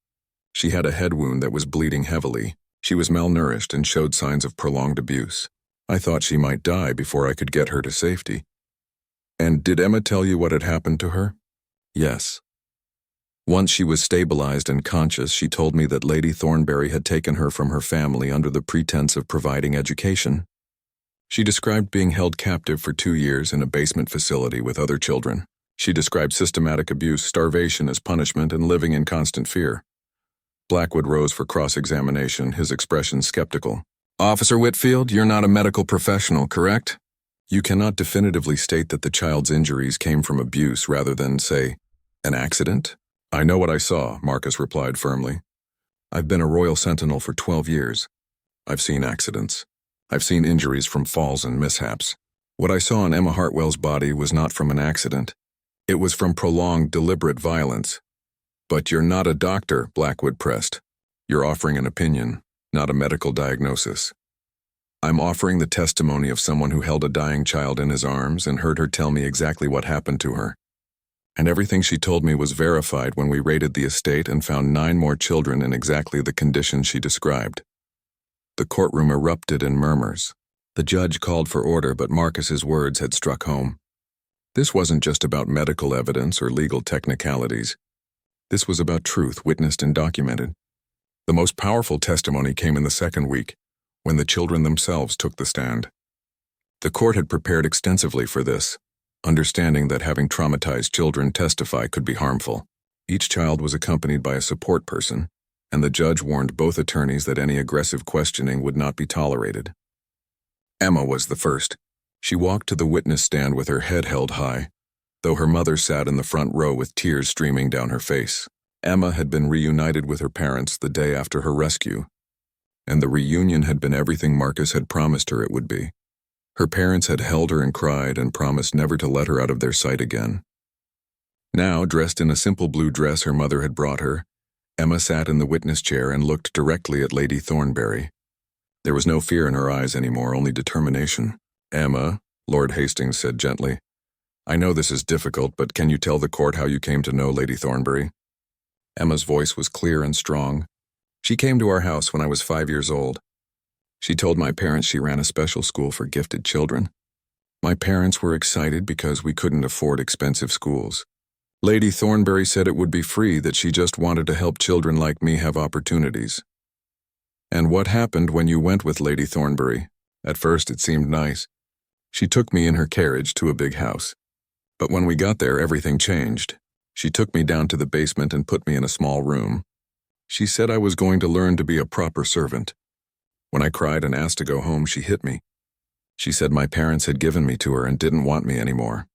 She had a head wound that was bleeding heavily. She was malnourished and showed signs of prolonged abuse. I thought she might die before I could get her to safety. And did Emma tell you what had happened to her? Yes. Once she was stabilized and conscious, she told me that Lady Thornbury had taken her from her family under the pretense of providing education. She described being held captive for 2 years in a basement facility with other children. She described systematic abuse, starvation as punishment, and living in constant fear. Blackwood rose for cross-examination, his expression skeptical. Officer Whitfield, you're not a medical professional, correct? You cannot definitively state that the child's injuries came from abuse rather than, say, an accident? I know what I saw, Marcus replied firmly. I've been a Royal Sentinel for 12 years. I've seen accidents. I've seen injuries from falls and mishaps. What I saw in Emma Hartwell's body was not from an accident. It was from prolonged, deliberate violence. But you're not a doctor, Blackwood pressed. You're offering an opinion, not a medical diagnosis. I'm offering the testimony of someone who held a dying child in his arms and heard her tell me exactly what happened to her. And everything she told me was verified when we raided the estate and found 9 more children in exactly the condition she described. The courtroom erupted in murmurs. The judge called for order, but Marcus's words had struck home. This wasn't just about medical evidence or legal technicalities. This was about truth witnessed and documented. The most powerful testimony came in the second week, when the children themselves took the stand. The court had prepared extensively for this, understanding that having traumatized children testify could be harmful. Each child was accompanied by a support person, and the judge warned both attorneys that any aggressive questioning would not be tolerated. Emma was the first. She walked to the witness stand with her head held high, though her mother sat in the front row with tears streaming down her face. Emma had been reunited with her parents the day after her rescue, and the reunion had been everything Marcus had promised her it would be. Her parents had held her and cried and promised never to let her out of their sight again. Now, dressed in a simple blue dress her mother had brought her, Emma sat in the witness chair and looked directly at Lady Thornberry. There was no fear in her eyes anymore, only determination. "Emma," Lord Hastings said gently, "I know this is difficult, but can you tell the court how you came to know Lady Thornberry?" Emma's voice was clear and strong. "She came to our house when I was 5 years old. She told my parents she ran a special school for gifted children. My parents were excited because we couldn't afford expensive schools. Lady Thornberry said it would be free, that she just wanted to help children like me have opportunities." "And what happened when you went with Lady Thornberry?" "At first it seemed nice. She took me in her carriage to a big house. But when we got there, everything changed. She took me down to the basement and put me in a small room. She said I was going to learn to be a proper servant. When I cried and asked to go home, she hit me. She said my parents had given me to her and didn't want me anymore."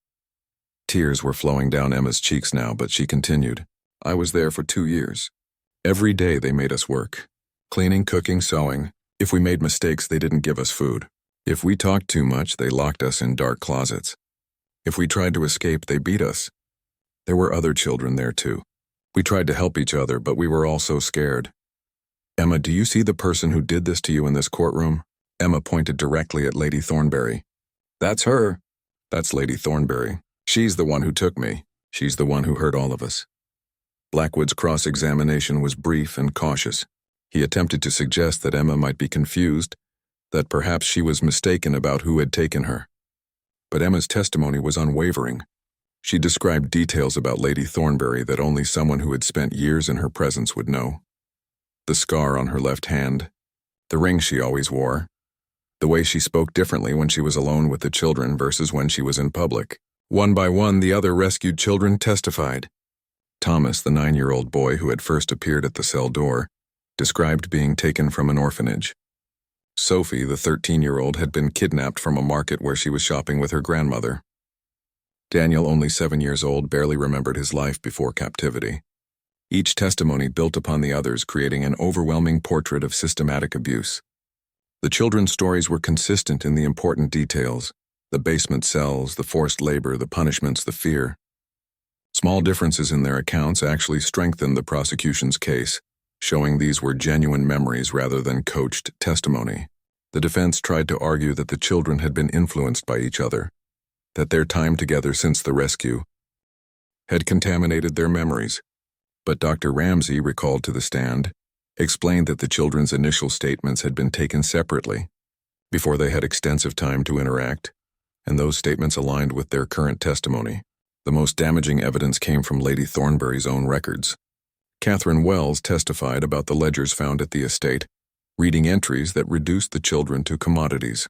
Tears were flowing down Emma's cheeks now, but she continued. "I was there for 2 years. Every day they made us work. Cleaning, cooking, sewing. If we made mistakes, they didn't give us food. If we talked too much, they locked us in dark closets. If we tried to escape, they beat us. There were other children there too. We tried to help each other, but we were all so scared. Emma, do you see the person who did this to you in this courtroom?" Emma pointed directly at Lady Thornberry. "That's her. That's Lady Thornberry. She's the one who took me. She's the one who hurt all of us." Blackwood's cross-examination was brief and cautious. He attempted to suggest that Emma might be confused, that perhaps she was mistaken about who had taken her. But Emma's testimony was unwavering. She described details about Lady Thornberry that only someone who had spent years in her presence would know. The scar on her left hand, the ring she always wore, the way she spoke differently when she was alone with the children versus when she was in public. One by one, the other rescued children testified. Thomas, the 9-year-old boy who had first appeared at the cell door, described being taken from an orphanage. Sophie, the 13-year-old, had been kidnapped from a market where she was shopping with her grandmother. Daniel, only 7 years old, barely remembered his life before captivity. Each testimony built upon the others, creating an overwhelming portrait of systematic abuse. The children's stories were consistent in the important details: the basement cells, the forced labor, the punishments, the fear. Small differences in their accounts actually strengthened the prosecution's case, showing these were genuine memories rather than coached testimony. The defense tried to argue that the children had been influenced by each other, that their time together since the rescue had contaminated their memories. But Dr. Ramsey, recalled to the stand, explained that the children's initial statements had been taken separately, before they had extensive time to interact, and those statements aligned with their current testimony. The most damaging evidence came from Lady Thornberry's own records. Catherine Wells testified about the ledgers found at the estate, reading entries that reduced the children to commodities.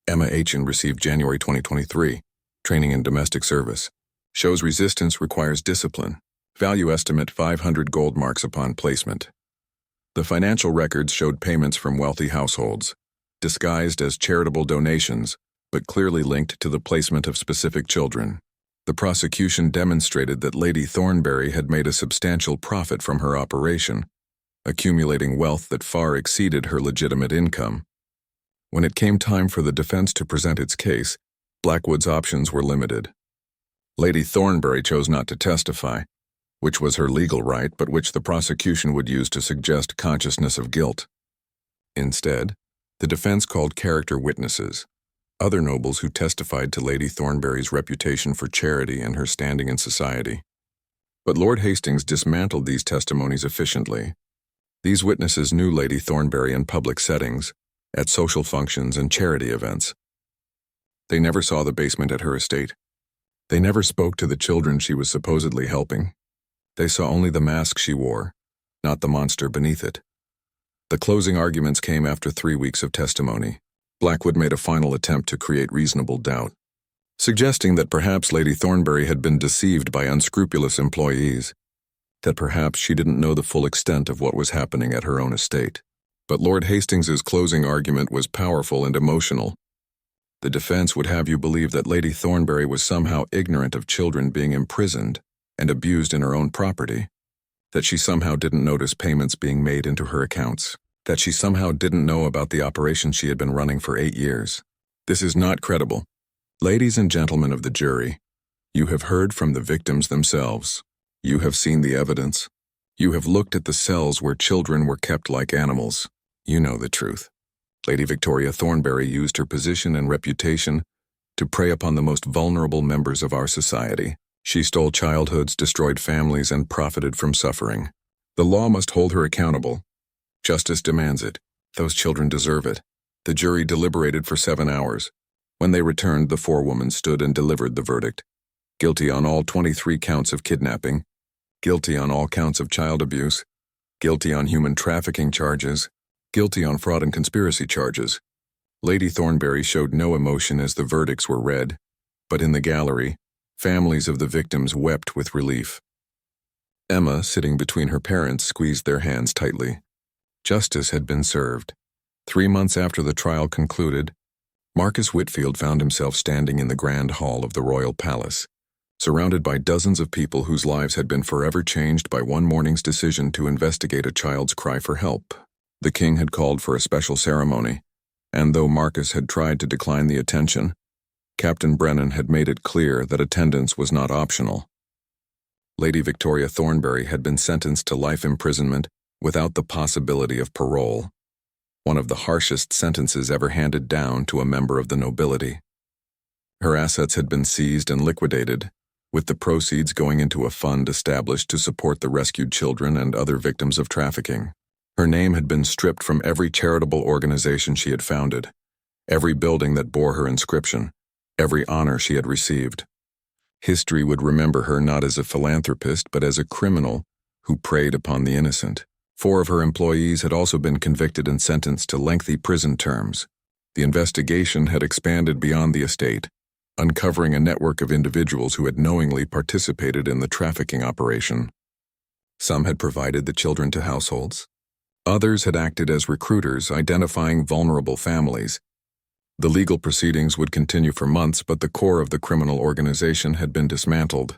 Emma Aitchen received January 2023, training in domestic service. Shows resistance requires discipline. Value estimate 500 gold marks upon placement. The financial records showed payments from wealthy households, disguised as charitable donations, but clearly linked to the placement of specific children. The prosecution demonstrated that Lady Thornberry had made a substantial profit from her operation, accumulating wealth that far exceeded her legitimate income. When it came time for the defense to present its case, Blackwood's options were limited. Lady Thornbury chose not to testify, which was her legal right, but which the prosecution would use to suggest consciousness of guilt. Instead, the defense called character witnesses, other nobles who testified to Lady Thornbury's reputation for charity and her standing in society. But Lord Hastings dismantled these testimonies efficiently. These witnesses knew Lady Thornbury in public settings, at social functions and charity events. They never saw the basement at her estate. They never spoke to the children she was supposedly helping. They saw only the mask she wore, not the monster beneath it. The closing arguments came after 3 weeks of testimony. Blackwood made a final attempt to create reasonable doubt, suggesting that perhaps Lady Thornbury had been deceived by unscrupulous employees, that perhaps she didn't know the full extent of what was happening at her own estate. But Lord Hastings's closing argument was powerful and emotional. The defense would have you believe that Lady Thornbury was somehow ignorant of children being imprisoned and abused in her own property, that she somehow didn't notice payments being made into her accounts, that she somehow didn't know about the operation she had been running for 8 years. This is not credible. Ladies and gentlemen of the jury, you have heard from the victims themselves. You have seen the evidence. You have looked at the cells where children were kept like animals. You know the truth. Lady Victoria Thornbury used her position and reputation to prey upon the most vulnerable members of our society. She stole childhoods, destroyed families, and profited from suffering. The law must hold her accountable. Justice demands it. Those children deserve it. The jury deliberated for 7 hours. When they returned, the forewoman stood and delivered the verdict. Guilty on all 23 counts of kidnapping. Guilty on all counts of child abuse. Guilty on human trafficking charges. Guilty on fraud and conspiracy charges. Lady Thornbury showed no emotion as the verdicts were read, but in the gallery, families of the victims wept with relief. Emma, sitting between her parents, squeezed their hands tightly. Justice had been served. 3 months after the trial concluded, Marcus Whitfield found himself standing in the grand hall of the royal palace, surrounded by dozens of people whose lives had been forever changed by one morning's decision to investigate a child's cry for help. The king had called for a special ceremony, and though Marcus had tried to decline the attention, Captain Brennan had made it clear that attendance was not optional. Lady Victoria Thornbury had been sentenced to life imprisonment without the possibility of parole, one of the harshest sentences ever handed down to a member of the nobility. Her assets had been seized and liquidated, with the proceeds going into a fund established to support the rescued children and other victims of trafficking. Her name had been stripped from every charitable organization she had founded, every building that bore her inscription, every honor she had received. History would remember her not as a philanthropist but as a criminal who preyed upon the innocent. 4 of her employees had also been convicted and sentenced to lengthy prison terms. The investigation had expanded beyond the estate, uncovering a network of individuals who had knowingly participated in the trafficking operation. Some had provided the children to households. Others had acted as recruiters, identifying vulnerable families. The legal proceedings would continue for months, but the core of the criminal organization had been dismantled.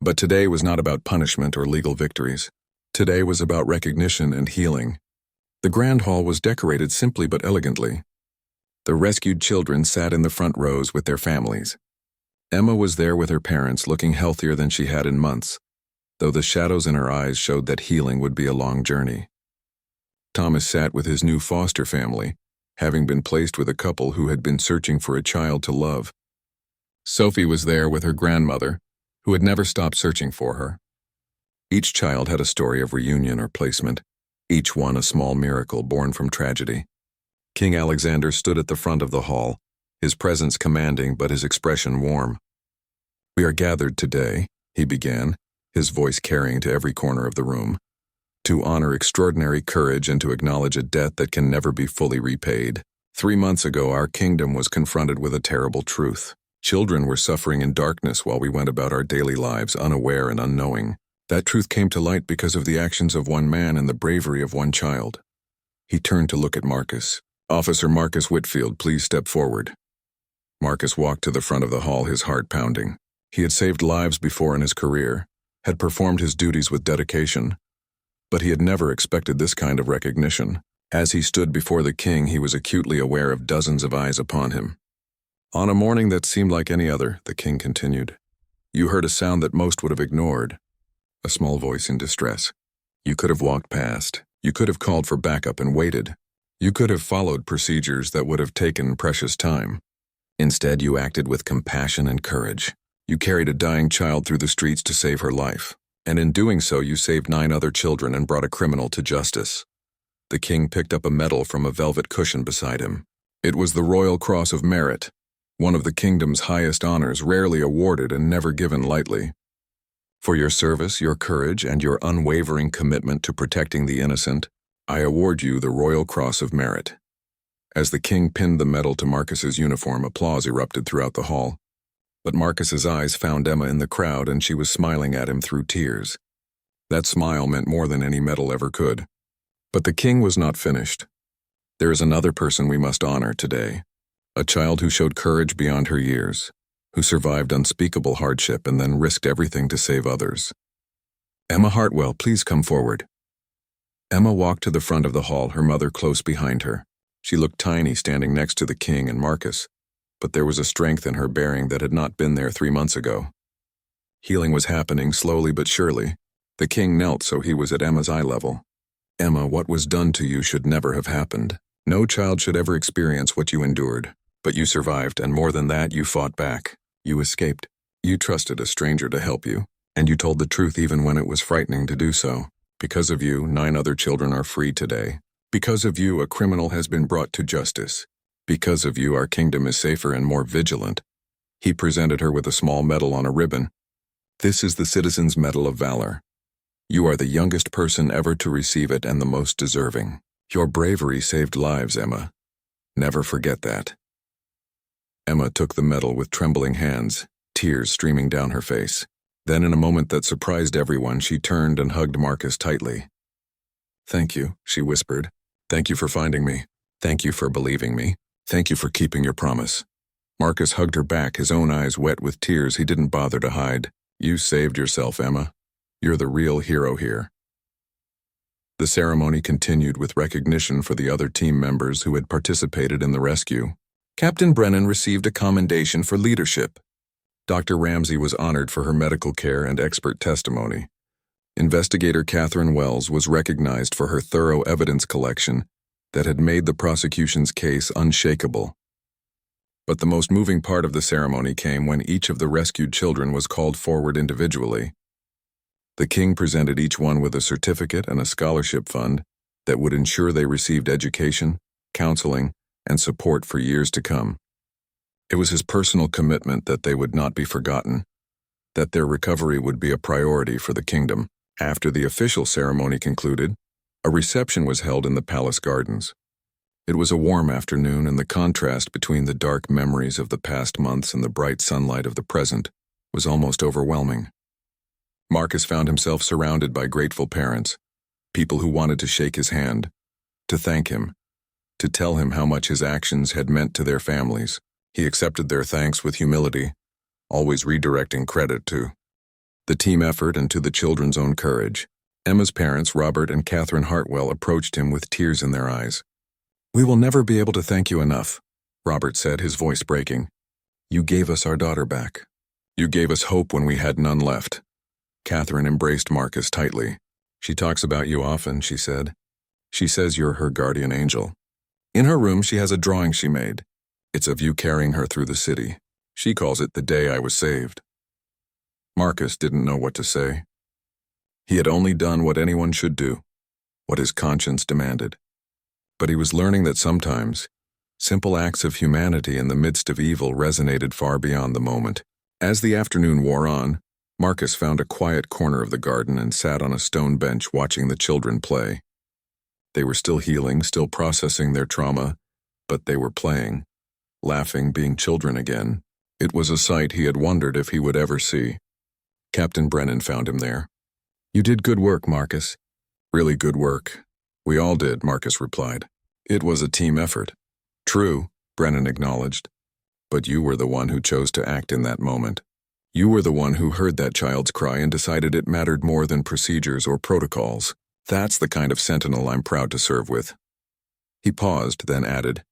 But today was not about punishment or legal victories. Today was about recognition and healing. The grand hall was decorated simply but elegantly. The rescued children sat in the front rows with their families. Emma was there with her parents, looking healthier than she had in months, though the shadows in her eyes showed that healing would be a long journey. Thomas sat with his new foster family, having been placed with a couple who had been searching for a child to love. Sophie was there with her grandmother, who had never stopped searching for her. Each child had a story of reunion or placement, each one a small miracle born from tragedy. King Alexander stood at the front of the hall, his presence commanding but his expression warm. "We are gathered today," he began, his voice carrying to every corner of the room, "to honor extraordinary courage and to acknowledge a debt that can never be fully repaid. 3 months ago, our kingdom was confronted with a terrible truth. Children were suffering in darkness while we went about our daily lives, unaware and unknowing. That truth came to light because of the actions of one man and the bravery of one child." He turned to look at Marcus. "Officer Marcus Whitfield, please step forward." Marcus walked to the front of the hall, his heart pounding. He had saved lives before in his career, had performed his duties with dedication, But he had never expected this kind of recognition. As he stood before the king, he was acutely aware of dozens of eyes upon him. On a morning that seemed like any other, the king continued, you heard a sound that most would have ignored. A small voice in distress. You could have walked past. You could have called for backup and waited. You could have followed procedures that would have taken precious time. Instead, you acted with compassion and courage. You carried a dying child through the streets to save her life. And in doing so, you saved 9 other children and brought a criminal to justice. The king picked up a medal from a velvet cushion beside him. It was the Royal Cross of Merit, one of the kingdom's highest honors, rarely awarded and never given lightly. For your service, your courage, and your unwavering commitment to protecting the innocent, I award you the Royal Cross of Merit. As the king pinned the medal to Marcus's uniform, applause erupted throughout the hall. But Marcus's eyes found Emma in the crowd, and she was smiling at him through tears. That smile meant more than any medal ever could. But the king was not finished. There is another person we must honor today. A child who showed courage beyond her years, who survived unspeakable hardship and then risked everything to save others. Emma Heartfelt, please come forward. Emma walked to the front of the hall, her mother close behind her. She looked tiny standing next to the king and Marcus, but there was a strength in her bearing that had not been there 3 months ago. Healing was happening slowly but surely. The king knelt so he was at Emma's eye level. Emma, what was done to you should never have happened. No child should ever experience what you endured. But you survived, and more than that, you fought back. You escaped. You trusted a stranger to help you, and you told the truth even when it was frightening to do so. Because of you, 9 other children are free today. Because of you, a criminal has been brought to justice. Because of you, our kingdom is safer and more vigilant. He presented her with a small medal on a ribbon. This is the Citizen's Medal of Valor. You are the youngest person ever to receive it and the most deserving. Your bravery saved lives, Emma. Never forget that. Emma took the medal with trembling hands, tears streaming down her face. Then, in a moment that surprised everyone, she turned and hugged Marcus tightly. Thank you, she whispered. Thank you for finding me. Thank you for believing me. Thank you for keeping your promise. Marcus hugged her back, his own eyes wet with tears he didn't bother to hide. You saved yourself, Emma. You're the real hero here. The ceremony continued with recognition for the other team members who had participated in the rescue. Captain Brennan received a commendation for leadership. Dr. Ramsey was honored for her medical care and expert testimony. Investigator Catherine Wells was recognized for her thorough evidence collection that had made the prosecution's case unshakable. But the most moving part of the ceremony came when each of the rescued children was called forward individually. The king presented each one with a certificate and a scholarship fund that would ensure they received education, counseling, and support for years to come. It was his personal commitment that they would not be forgotten, that their recovery would be a priority for the kingdom. After the official ceremony concluded, a reception was held in the palace gardens. It was a warm afternoon, and the contrast between the dark memories of the past months and the bright sunlight of the present was almost overwhelming. Marcus found himself surrounded by grateful parents, people who wanted to shake his hand, to thank him, to tell him how much his actions had meant to their families. He accepted their thanks with humility, always redirecting credit to the team effort and to the children's own courage. Emma's parents, Robert and Catherine Heartfelt, approached him with tears in their eyes. We will never be able to thank you enough, Robert said, his voice breaking. You gave us our daughter back. You gave us hope when we had none left. Catherine embraced Marcus tightly. She talks about you often, she said. She says you're her guardian angel. In her room, she has a drawing she made. It's of you carrying her through the city. She calls it the day I was saved. Marcus didn't know what to say. He had only done what anyone should do, what his conscience demanded. But he was learning that sometimes, simple acts of humanity in the midst of evil resonated far beyond the moment. As the afternoon wore on, Marcus found a quiet corner of the garden and sat on a stone bench watching the children play. They were still healing, still processing their trauma, but they were playing, laughing, being children again. It was a sight he had wondered if he would ever see. Captain Brennan found him there. You did good work, Marcus. Really good work. We all did, Marcus replied. It was a team effort. True, Brennan acknowledged. But you were the one who chose to act in that moment. You were the one who heard that child's cry and decided it mattered more than procedures or protocols. That's the kind of sentinel I'm proud to serve with." He paused, then added,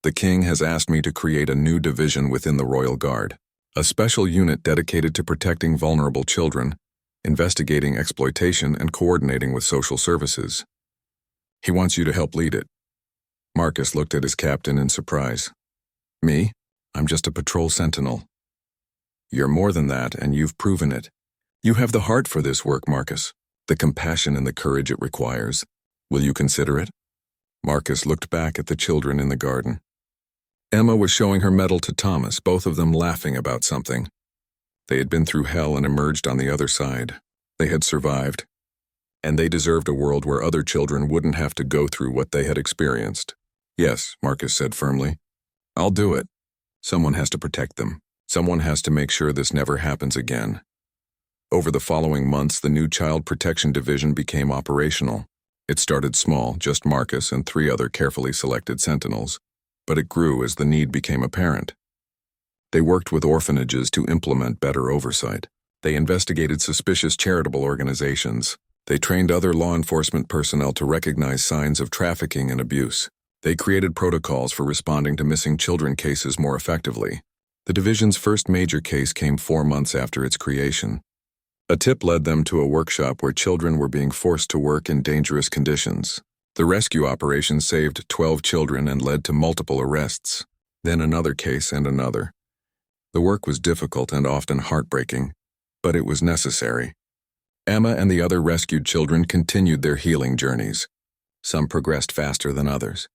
"The king has asked me to create a new division within the Royal Guard, a special unit dedicated to protecting vulnerable children, investigating exploitation, and coordinating with social services. He wants you to help lead it." Marcus looked at his captain in surprise. "Me? I'm just a patrol sentinel." "You're more than that, and you've proven it. You have the heart for this work, Marcus, the compassion and the courage it requires. Will you consider it?" Marcus looked back at the children in the garden. Emma was showing her medal to Thomas, both of them laughing about something. They had been through hell and emerged on the other side. They had survived, and they deserved a world where other children wouldn't have to go through what they had experienced. "Yes," Marcus said firmly. "I'll do it. Someone has to protect them. Someone has to make sure this never happens again." Over the following months, the new Child Protection Division became operational. It started small, just Marcus and 3 other carefully selected sentinels, but it grew as the need became apparent. They worked with orphanages to implement better oversight. They investigated suspicious charitable organizations. They trained other law enforcement personnel to recognize signs of trafficking and abuse. They created protocols for responding to missing children cases more effectively. The division's first major case came 4 months after its creation. A tip led them to a workshop where children were being forced to work in dangerous conditions. The rescue operation saved 12 children and led to multiple arrests, then another case and another. The work was difficult and often heartbreaking, but it was necessary. Emma and the other rescued children continued their healing journeys. Some progressed faster than others.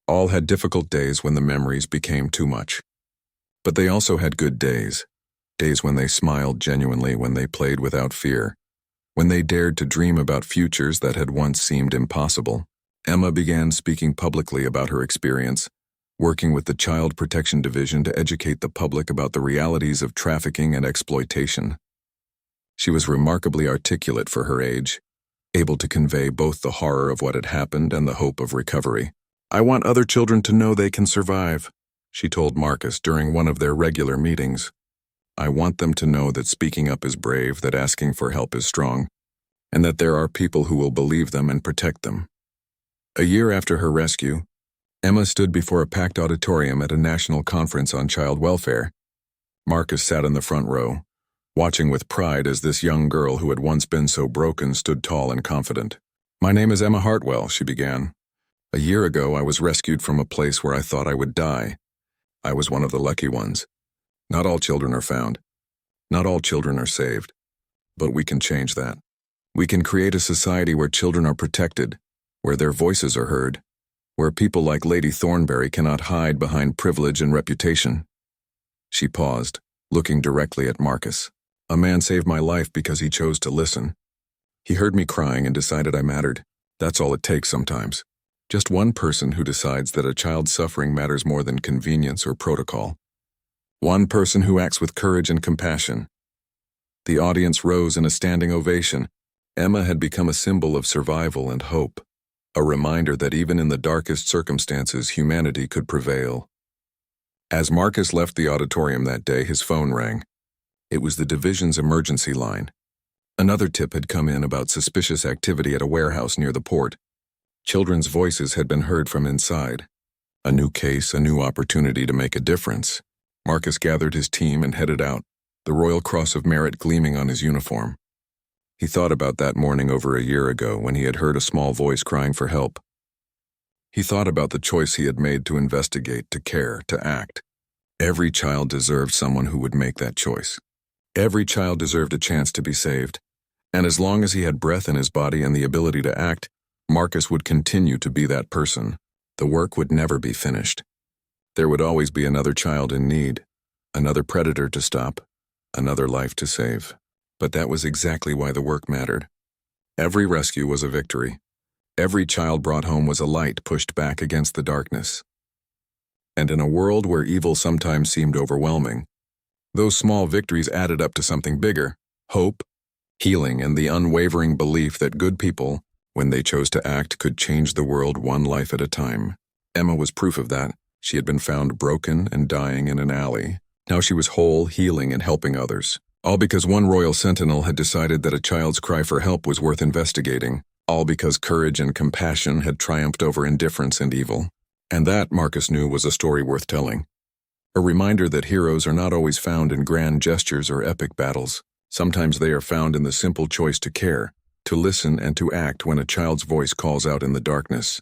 All had difficult days when the memories became too much. But they also had good days. Days when they smiled genuinely, when they played without fear, when they dared to dream about futures that had once seemed impossible. Emma began speaking publicly about her experience, working with the Child Protection Division to educate the public about the realities of trafficking and exploitation. She was remarkably articulate for her age, able to convey both the horror of what had happened and the hope of recovery. "I want other children to know they can survive," she told Marcus during one of their regular meetings. "I want them to know that speaking up is brave, that asking for help is strong, and that there are people who will believe them and protect them." A year after her rescue, Emma stood before a packed auditorium at a national conference on child welfare. Marcus sat in the front row, watching with pride as this young girl who had once been so broken stood tall and confident. "My name is Emma Heartfelt," she began. "A year ago, I was rescued from a place where I thought I would die. I was one of the lucky ones. Not all children are found. Not all children are saved. But we can change that. We can create a society where children are protected, where their voices are heard, where people like Lady Thornberry cannot hide behind privilege and reputation." She paused, looking directly at Marcus. "A man saved my life because he chose to listen. He heard me crying and decided I mattered. That's all it takes sometimes. Just one person who decides that a child's suffering matters more than convenience or protocol. One person who acts with courage and compassion." The audience rose in a standing ovation. Emma had become a symbol of survival and hope, a reminder that even in the darkest circumstances, humanity could prevail. As Marcus left the auditorium that day, his phone rang. It was the division's emergency line. Another tip had come in about suspicious activity at a warehouse near the port. Children's voices had been heard from inside. A new case, a new opportunity to make a difference. Marcus gathered his team and headed out, the Royal Cross of Merit gleaming on his uniform. He thought about that morning over a year ago when he had heard a small voice crying for help. He thought about the choice he had made to investigate, to care, to act. Every child deserved someone who would make that choice. Every child deserved a chance to be saved. And as long as he had breath in his body and the ability to act, Marcus would continue to be that person. The work would never be finished. There would always be another child in need, another predator to stop, another life to save. But that was exactly why the work mattered. Every rescue was a victory. Every child brought home was a light pushed back against the darkness. And in a world where evil sometimes seemed overwhelming, those small victories added up to something bigger: hope, healing, and the unwavering belief that good people, when they chose to act, could change the world one life at a time. Emma was proof of that. She had been found broken and dying in an alley. Now she was whole, healing, and helping others. All because one royal sentinel had decided that a child's cry for help was worth investigating. all because courage and compassion had triumphed over indifference and evil. And that, Marcus knew, was a story worth telling. A reminder that heroes are not always found in grand gestures or epic battles. Sometimes they are found in the simple choice to care, to listen and to act when a child's voice calls out in the darkness.